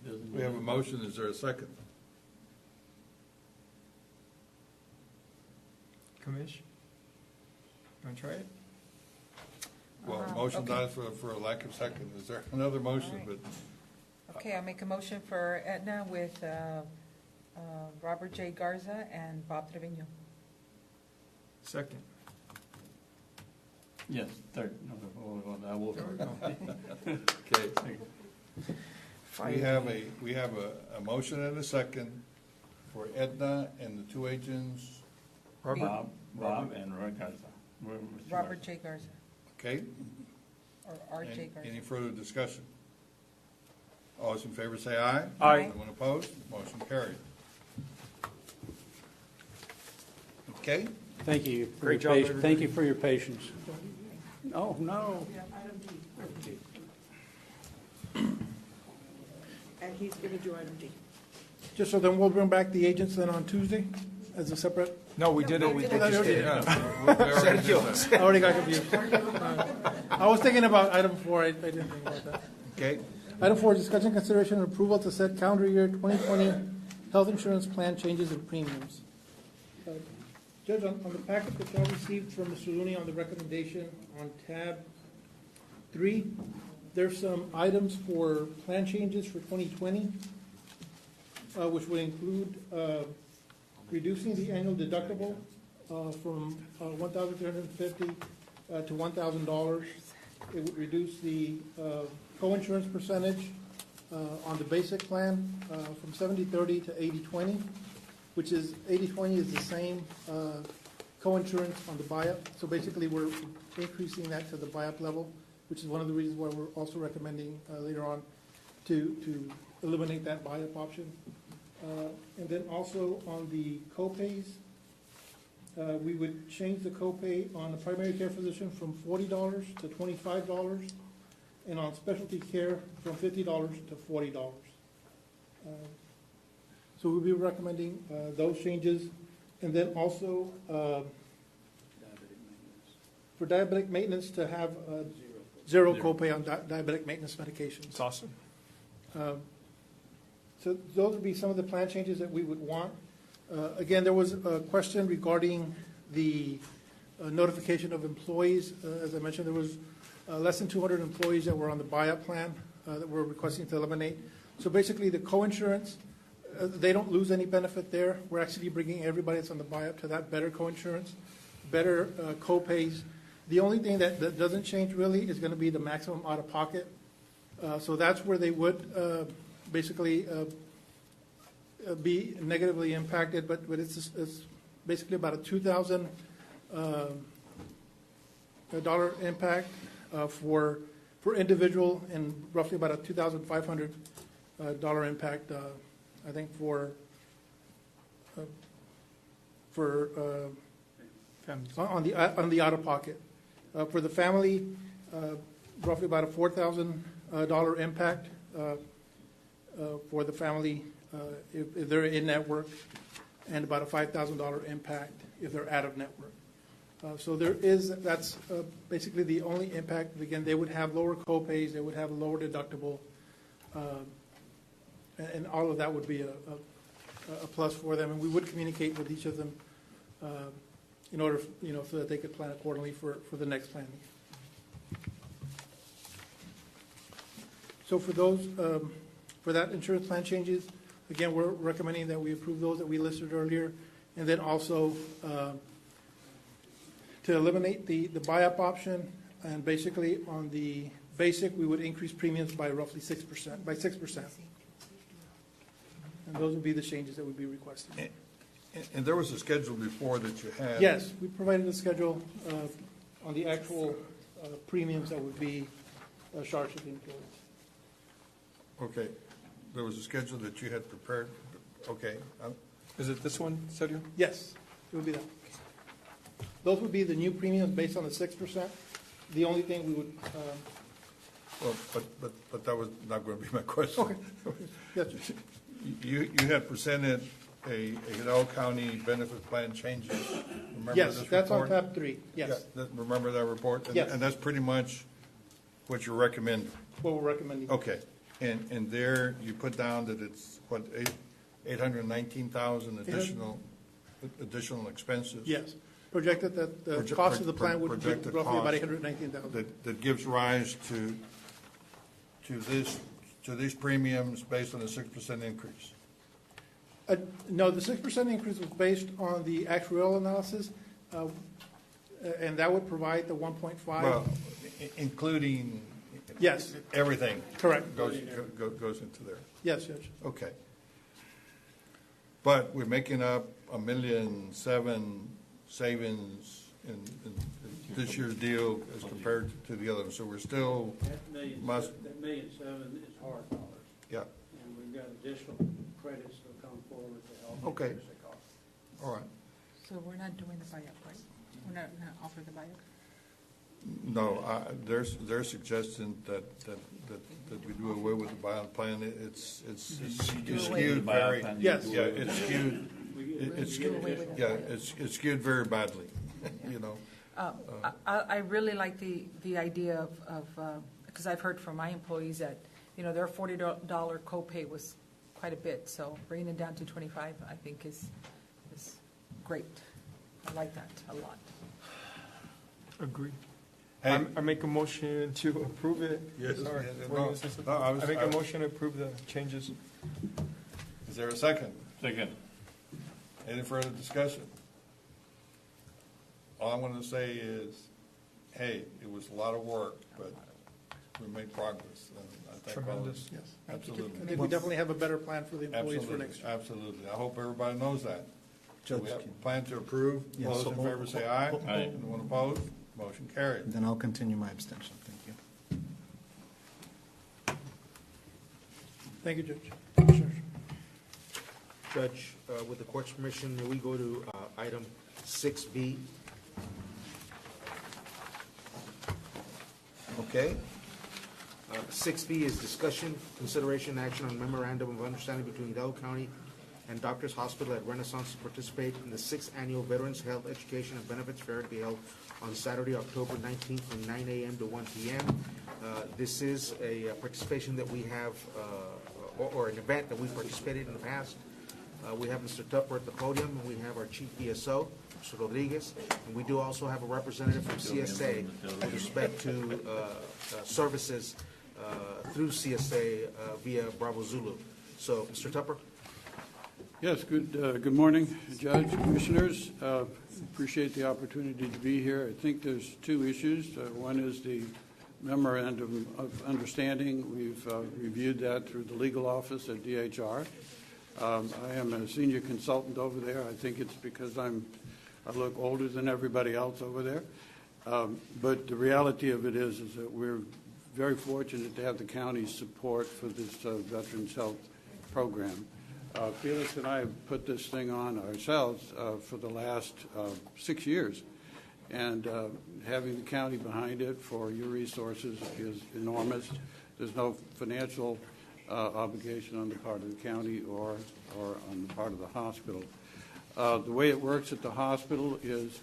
doesn't- We have a motion, is there a second? Commish? Want to try it? Well, motion okay. dies for a lack of second. Is there another motion? All right. But Okay, I'll make a motion for Aetna with Robert J. Garza and Bob Trevino. Second. Yes, third. No, I will. Okay. We have a motion and a second for Edna and the two agents. Robert? Bob and Roy Garza. Robert J. Garza, Okay? or R.J. Any- Garza. Any further discussion? All those in favor say aye. Aye. Anyone opposed? Motion carried. Okay? Thank you. for Great your job, patience. Thank you for your patience. Oh, no. And he's going to do item D. Just so then we'll bring back the agents then on Tuesday as a separate. No, we did it. we We did just it. did it. I already got confused. I was thinking about item 4. I didn't think about that. Okay? Item 4, discussion, consideration, and approval to set calendar year 2020 health insurance plan changes and premiums. Judge, on the packet that y'all received from Mr. Looney on the recommendation on tab 3, there's some items for plan changes for 2020, which would include reducing the annual deductible from $1,350 to $1,000. It would reduce the co-insurance percentage on the basic plan from 70-30 to 80-20, which is 80-20 is the same co-insurance on the buy-up. So basically, we're increasing that to the buy-up level, which is one of the reasons why we're also recommending later on to eliminate that buy-up option. And then also on the co-pays, we would change the co-pay on the primary care physician from $40 to $25, and on specialty care from $50 to $40. So we'll be recommending those changes. And then also for diabetic maintenance to have zero copay on diabetic maintenance medications. It's awesome. So those would be some of the plan changes that we would want. Again, there was a question regarding the notification of employees. As I mentioned, there was less than 200 employees that were on the buy-up plan that we're requesting to eliminate. So basically, the co-insurance, they don't lose any benefit there. We're actually bringing everybody that's on the buy-up to that better co-insurance, better co-pays. The only thing that doesn't change really is going to be the maximum out-of-pocket. So that's where they would basically be negatively impacted, but it's basically about a $2,000 impact for individual, and roughly about a $2,500 impact, I think, for on the out-of-pocket. For the family, roughly about a $4,000 impact for the family if they're in network, and about a $5,000 impact if they're out of network. So that's basically the only impact. Again, they would have lower co-pays, they would have a lower deductible, and all of that would be a plus for them. And we would communicate with each of them in order, so that they could plan accordingly for the next plan. So for those, for that insurance plan changes, again, we're recommending that we approve those that we listed earlier, and then also to eliminate the buy-up option, and basically on the basic, we would increase premiums by roughly 6%, by 6%. And those would be the changes that would be requested. And there was a schedule before that you had. Yes, we provided a schedule on the actual premiums that would be charged to the employees. Okay, there was a schedule that you had prepared, okay. Is it this one, Sergio? Yes, it would be that. Those would be the new premiums based on the 6%. The only thing we would, Well, but that was not going to be my question. Okay. Yes. You had presented a Hidalgo County benefit plan changes. Remember yes, this that's on report? tab 3, yes. Yeah, remember that report? And- Yes. And that's pretty much what you're recommending? What we're recommending. Okay, and there you put down that it's, what, 819,000 additional expenses? Yes, projected that the Proje- cost of the plan would be projected roughly about cost 819,000. That gives rise to these premiums based on a 6% increase? No, the 6% increase was based on the actuarial analysis, and that would provide the 1.5. Well, including. Yes. Everything. Correct. Goes into there. Yes, Judge. Okay. But we're making up $1.7 million savings in this year's deal as compared to the other, so we're still. That $1.7 million is hard dollars. Yeah. And we've got additional credits that come forward to help. Okay. reduce the cost. All right. So we're not doing the buyout, right? We're not offering the buyout? No, they're suggesting that we do away with the buyout plan. It's skewed very. Yes. Yeah, it's skewed. It's skewed very badly, you know. I really like the idea of, because I've heard from my employees that, their $40 copay was quite a bit, so bringing it down to 25, I think is great. I like that a lot. Agree. Hey. I make a motion to approve it. Yes, Sorry. yes, What no, was this? no, I make a motion to approve the changes. Is there a second? Second. Any further discussion? All I'm gonna say is, hey, it was a lot of work, but we made progress, and I think all Tremendous. Yes. absolutely. I think we definitely have a better plan for the employees for Absolutely, next year. absolutely. I hope everybody knows that. So we Judge, have a plan to approve. Yes, All those so in hold- favor say aye. Aye. Anyone opposed? Motion carried. then I'll continue my abstention. Thank you. Thank you, Judge. Commissioners. Judge, with the court's permission, may we go to item 6B? Okay. 6B is discussion, consideration, action on memorandum of understanding between Hidalgo County and Doctors Hospital at Renaissance to participate in the 6th Annual Veterans Health Education and Benefits Fair to be held on Saturday, October 19th from 9 a.m. to 1 p.m. This is a participation that we have, or an event that we've participated in the past. We have Mr. Tupper at the podium, and we have our Chief BSO, Mr. Rodriguez, and we do also have a representative from CSA with respect to services through CSA via Bravo Zulu. So, Mr. Tupper? Yes, good morning, Judge, Commissioners. Appreciate the opportunity to be here. I think there's two issues. One is the memorandum of understanding. We've reviewed that through the legal office at DHR. I am a senior consultant over there. I think it's because I look older than everybody else over there. But the reality of it is that we're very fortunate to have the county's support for this Veterans Health Program. Felix and I have put this thing on ourselves for the last 6 years, and having the county behind it for your resources is enormous. There's no financial obligation on the part of the county or on the part of the hospital. The way it works at the hospital is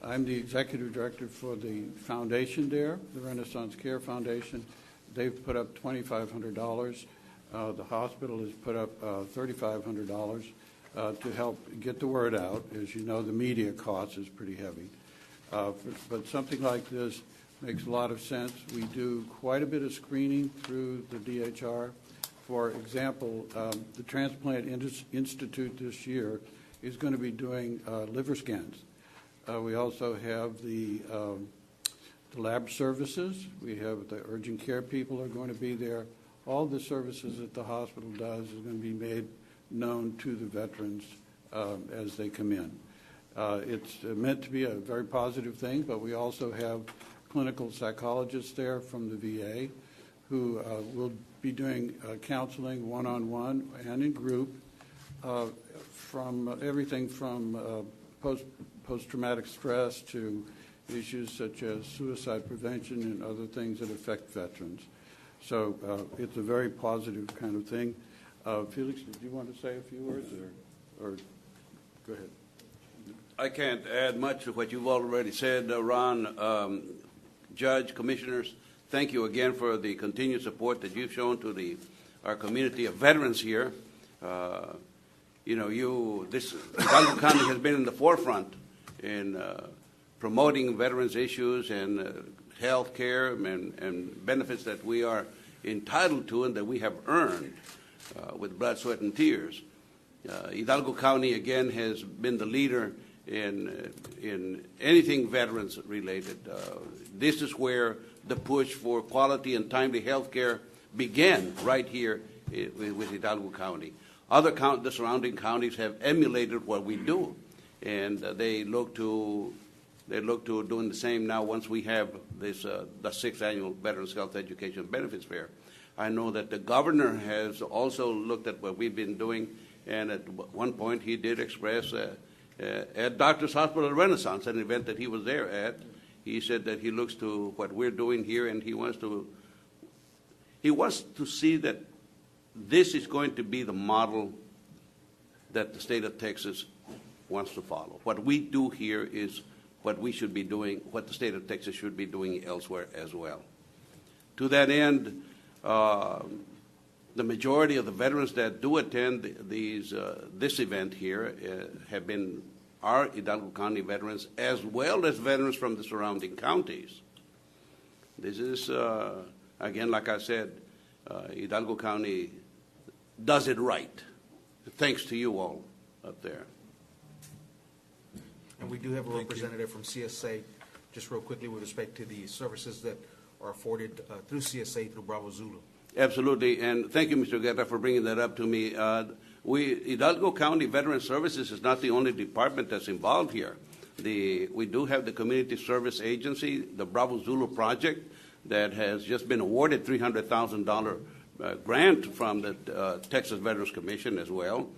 I'm the executive director for the foundation there, the Renaissance Care Foundation. They've put up $2,500. The hospital has put up $3,500 to help get the word out. As you know, the media cost is pretty heavy. But something like this makes a lot of sense. We do quite a bit of screening through the DHR. For example, the Transplant Institute this year is going to be doing liver scans. We also have the lab services. We have the urgent care people are going to be there. All the services that the hospital does is going to be made known to the veterans as they come in. It's meant to be a very positive thing, but we also have clinical psychologists there from the VA who will be doing counseling one-on-one and in group from everything from post-traumatic stress to issues such as suicide prevention and other things that affect veterans. So it's a very positive kind of thing. Felix, did you want to say a few words, or go ahead? I can't add much to what you've already said, Ron. Judge, commissioners, thank you again for the continued support that you've shown to our community of veterans here. This Hidalgo County has been in the forefront in promoting veterans issues and health care and benefits that we are entitled to and that we have earned with blood, sweat, and tears. Hidalgo County, again, has been the leader in anything veterans related. This is where the push for quality and timely health care began, right here with Hidalgo County. The surrounding counties have emulated what we do, and they look to doing the same now once we have this the 6th annual Veterans Health Education Benefits Fair. I know that the governor has also looked at what we've been doing, and at one point he did express at Doctors Hospital Renaissance, an event that he was there at, he said that he looks to what we're doing here, and he wants to see that this is going to be the model that the state of Texas wants to follow. What we do here is what we should be doing, what the state of Texas should be doing elsewhere as well. To that end, the majority of the veterans that do attend this event here have been our Hidalgo County veterans, as well as veterans from the surrounding counties. This is, again, like I said, Hidalgo County does it right, thanks to you all up there. And we do have a representative from CSA, just real quickly with respect to the services that are afforded through CSA through Bravo Zulu. Absolutely, and thank you, Mr. Guerra, for bringing that up to me. Hidalgo County Veteran Services is not the only department that's involved here. We do have the Community Service Agency, the Bravo Zulu Project, that has just been awarded $300,000 grant from the Texas Veterans Commission as well.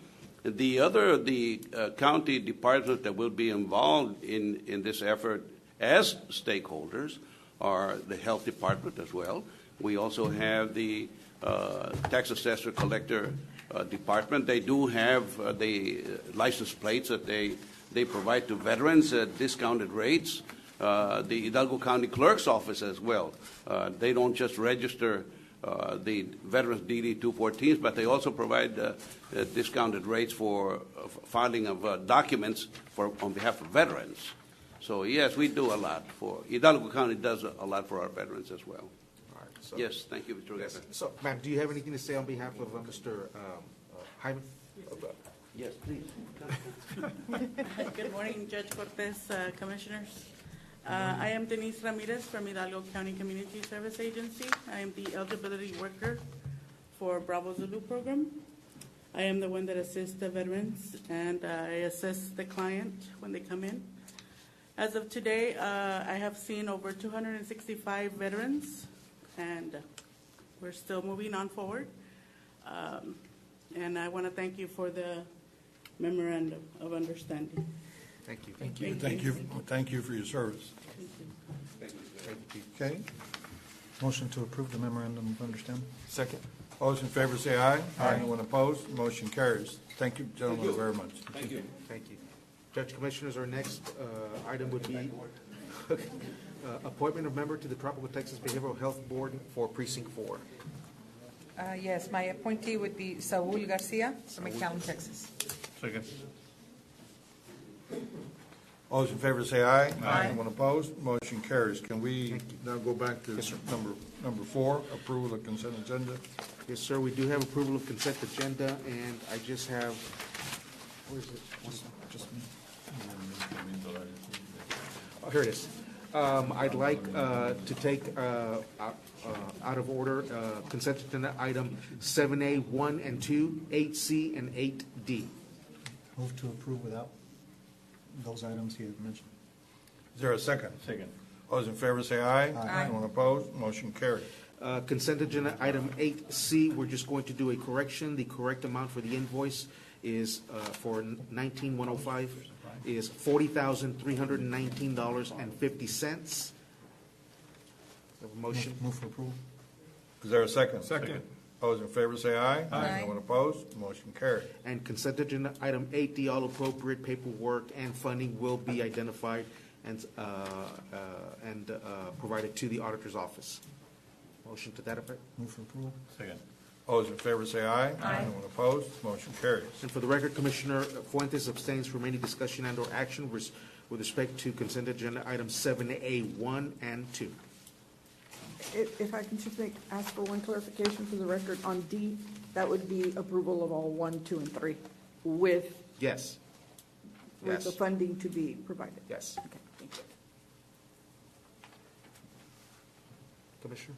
The county departments that will be involved in this effort as stakeholders are the Health Department as well. We also have the Tax Assessor Collector Department. They do have the license plates that they provide to veterans at discounted rates. The Hidalgo County Clerk's Office as well. They don't just register the veterans DD 214s, but they also provide discounted rates for filing of documents on behalf of veterans. So yes, we do a lot Hidalgo County does a lot for our veterans as well. All right, so, yes, thank you, Mr. Guerra. So, ma'am, do you have anything to say on behalf of Mr. Hyman? Yes, please. Good morning, Judge Cortez, Commissioners. I am Denise Ramirez from Hidalgo County Community Service Agency. I am the eligibility worker for Bravo Zulu program. I am the one that assists the veterans, and I assist the client when they come in. As of today, I have seen over 265 veterans, and we're still moving on forward. And I want to thank you for the memorandum of understanding. Thank you. Thank you. Thank you for your service. Thank you. Okay. Motion to approve the memorandum of understanding. Second. All those in favor say aye. Aye. Anyone opposed? Motion carries. Thank you, gentlemen, very much. Thank you. Thank you. Judge Commissioners, our next item would be appointment of member to the Tropical Texas Behavioral Health Board for Precinct 4. Yes, my appointee would be Saul Garcia from McAllen, Texas. Second. All those in favor say aye. Aye. Anyone opposed? Motion carries. Can we now go back to number 4, approval of consent agenda? Yes, sir. We do have approval of consent agenda, and I just have, where is it? Just me. Oh, here it is. I'd like to take out of order consent agenda item 7A, 1 and 2, 8C, and 8D. Move to approve without those items he had mentioned. Is there a second? Second. All those in favor say aye. Aye. Anyone opposed? Motion carried. Consent agenda item 8C, we're just going to do a correction. The correct amount for the invoice is, for 19-105, is $40,319.50. Motion? Move for approval. Is there a second? Second. All those in favor say aye. Aye. Anyone opposed? Motion carried. And consent agenda item 8D, all appropriate paperwork and funding will be identified and provided to the auditor's office. Motion to that effect? Move for approval. Second. All those in favor say aye. Aye. Anyone opposed? Motion carries. And for the record, Commissioner Fuentes abstains from any discussion and/or action with respect to consent agenda items 7A, 1 and 2. If I can just ask for one clarification for the record, on D, that would be approval of all 1, 2, and 3 with Yes. the Yes. funding to be provided. Yes. Okay, thank you. Commissioner?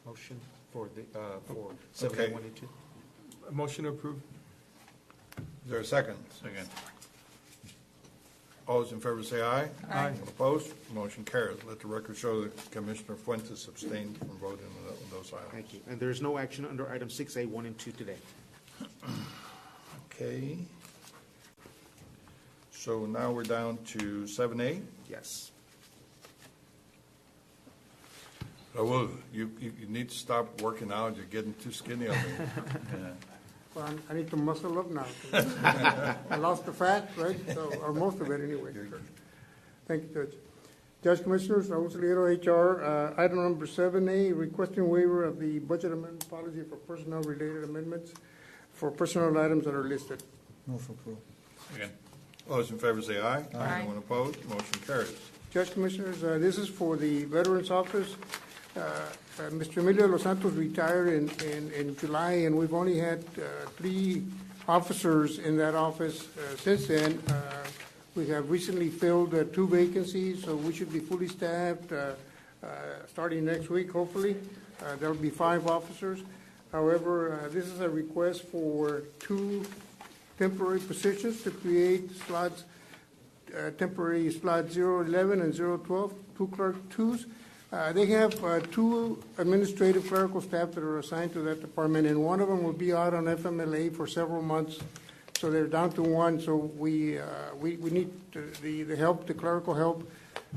Motion for the, for Okay. 7A, 1 and 2? Motion approved. Is there a second? Second. All those in favor say aye. Aye. Anyone opposed? Motion carries. Let the record show that Commissioner Fuentes abstained from voting on those items. Thank you. And there is no action under item 6A, 1 and 2 today. Okay. So now we're down to 7A. Yes. Raul, you need to stop working out. You're getting too skinny on me. Well, I need to muscle up now. I lost the fat, right? So, or most of it anyway. Thank you, Judge. Judge Commissioners, Raul Salguero, HR. Item number 7A, requesting waiver of the budget amendment policy for personnel-related amendments for personnel items that are listed. Move for approval. Second. All those in favor say aye. Aye. Anyone opposed? Motion carries. Judge Commissioners, this is for the Veterans Office. Mr. Emilio Los Santos retired in July, and we've only had 3 officers in that office since then. We have recently filled 2 vacancies, so we should be fully staffed starting next week, hopefully. There'll be 5 officers. However, this is a request for 2 temporary positions to create slots, temporary slot 011 and 012, 2 clerk 2s. They have 2 administrative clerical staff that are assigned to that department, and one of them will be out on FMLA for several months, so they're down to 1. So we need the help, the clerical help.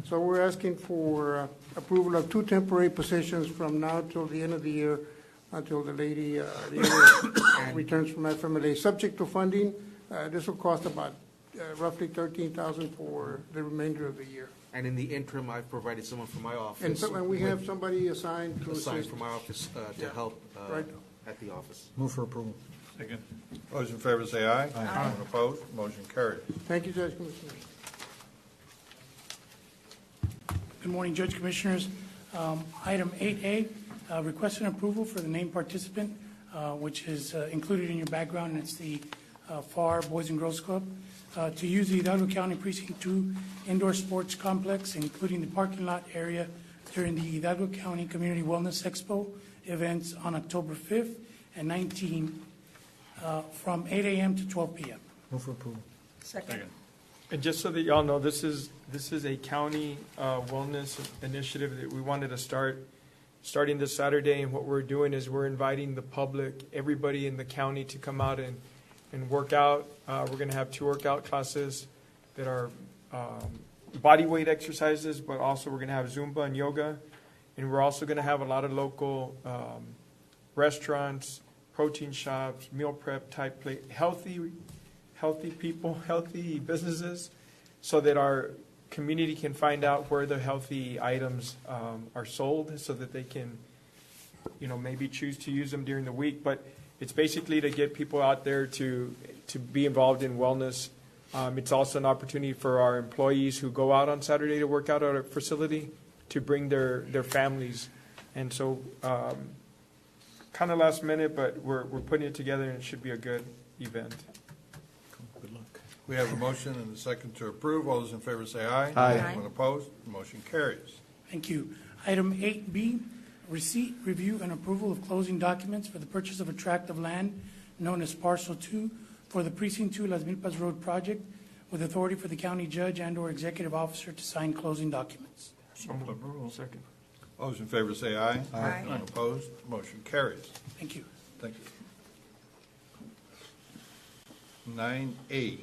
So we're asking for approval of 2 temporary positions from now till the end of the year, until the lady returns from FMLA. Subject to funding, this will cost about roughly $13,000 for the remainder of the year. And in the interim, I've provided someone from my office. And we have somebody assigned to assigned assist. from my office to help Right. at the office. Move for approval. Second. All those in favor say aye. Aye. Anyone opposed? Motion carries. Thank you, Judge Commissioners. Good morning, Judge Commissioners. Item 8A, requesting approval for the named participant, which is included in your background, and it's the FAR Boys and Girls Club, to use the Hidalgo County Precinct 2 Indoor Sports Complex, including the parking lot area, during the Hidalgo County Community Wellness Expo events on October 5th and 19th from 8 a.m. to 12 p.m. Move for approval. Second. And just so that y'all know, this is a county wellness initiative that we wanted to starting this Saturday. And what we're doing is we're inviting the public, everybody in the county, to come out and work out. We're going to have 2 workout classes that are body weight exercises, but also we're going to have Zumba and yoga. And we're also going to have a lot of local restaurants, protein shops, meal prep type healthy people, healthy businesses, so that our community can find out where the healthy items are sold, so that they can, maybe choose to use them during the week. But it's basically to get people out there to be involved in wellness. It's also an opportunity for our employees who go out on Saturday to work out at our facility to bring their families. And so, kind of last minute, but we're putting it together, and it should be a good event. Good luck. We have a motion and a second to approve. All those in favor say aye. Aye. Anyone opposed? Motion carries. Thank you. Item 8B, receipt, review, and approval of closing documents for the purchase of a tract of land known as Parcel 2 for the Precinct 2 Las Milpas Road project with authority for the county judge and/or executive officer to sign closing documents. Move approval. Second. All those in favor say aye. Aye. Anyone opposed? Motion carries. Thank you. Thank you. 9A.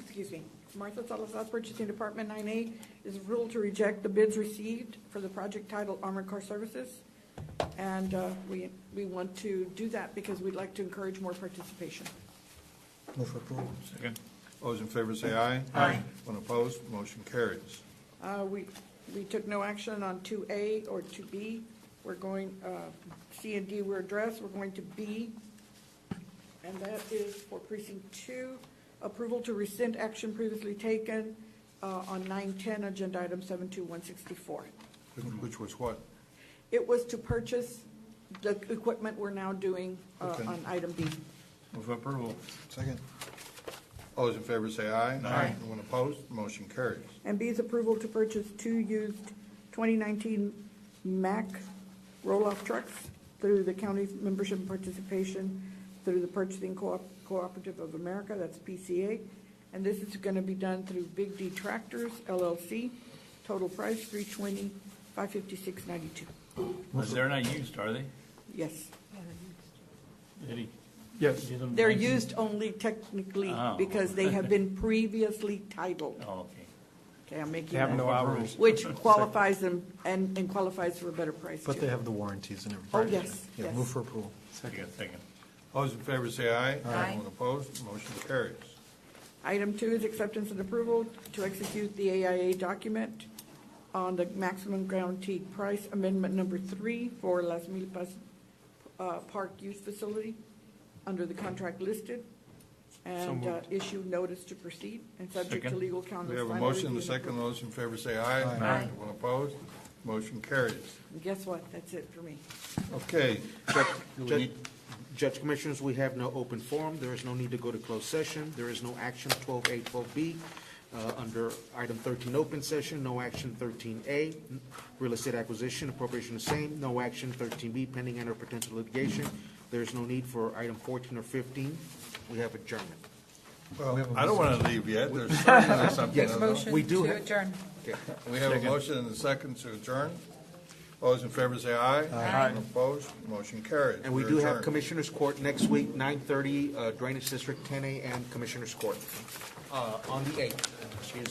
Excuse me. Martha Salazar, Purchasing Department. 9A is ruled to reject the bids received for the project titled Armored Car Services. And we want to do that because we'd like to encourage more participation. Move for approval. Second. All those in favor say aye. Aye. Anyone opposed? Motion carries. We took no action on 2A or 2B. We're going, C and D were addressed. We're going to B, and that is for Precinct 2, approval to rescind action previously taken on 910, agenda item 72164. Which was what? It was to purchase the equipment we're now doing Okay. on item B. Move approval. Second. All those in favor say aye. Aye. Anyone opposed? Motion carries. And B is approval to purchase 2 used 2019 Mack roll-off trucks through the county's membership and participation through the Purchasing Cooperative of America, that's PCA. And this is going to be done through Big D Tractors, LLC. Total price, $320,556.92. But they're not used, are they? Yes. Eddie? Yes. They're used only technically Oh. because they have been previously titled. Oh, okay. Okay, I'm making They have that. no hours. Which qualifies them and qualifies for a better price, But too. they have the warranties and everything. Oh, yes, Yeah, yes. move for approval. Second. All those in favor say aye. Aye. Anyone opposed? Motion carries. Item 2 is acceptance and approval to execute the AIA document on the maximum guaranteed price amendment number 3 for Las Milpas Park Youth Facility under the contract listed, and moved. issue notice to proceed and subject to Second. legal counsel's We have a final motion and a review and second. All those in favor say aye. Aye. Anyone opposed? Motion carries. approval. Guess what? That's it for me. Okay. Do we need- Judge Commissioners, we have no open forum. There is no need to go to closed session. There is no action 12A, 12B. Under item 13, open session, no action 13A. Real estate acquisition, appropriation the same, no action 13B, pending and or potential litigation. There is no need for item 14 or 15. We have adjournment. Well, I don't want to leave yet. There's certainly something. Yes. I don't know. Motion We do to have- adjourn. Okay. We have a motion and a second to adjourn. All those in favor say aye. Aye. Anyone opposed? Motion carries. And we We're do have adjourned. Commissioners Court next week, 9:30, Drainage District, 10 a.m. Commissioners Court on the 8th. She is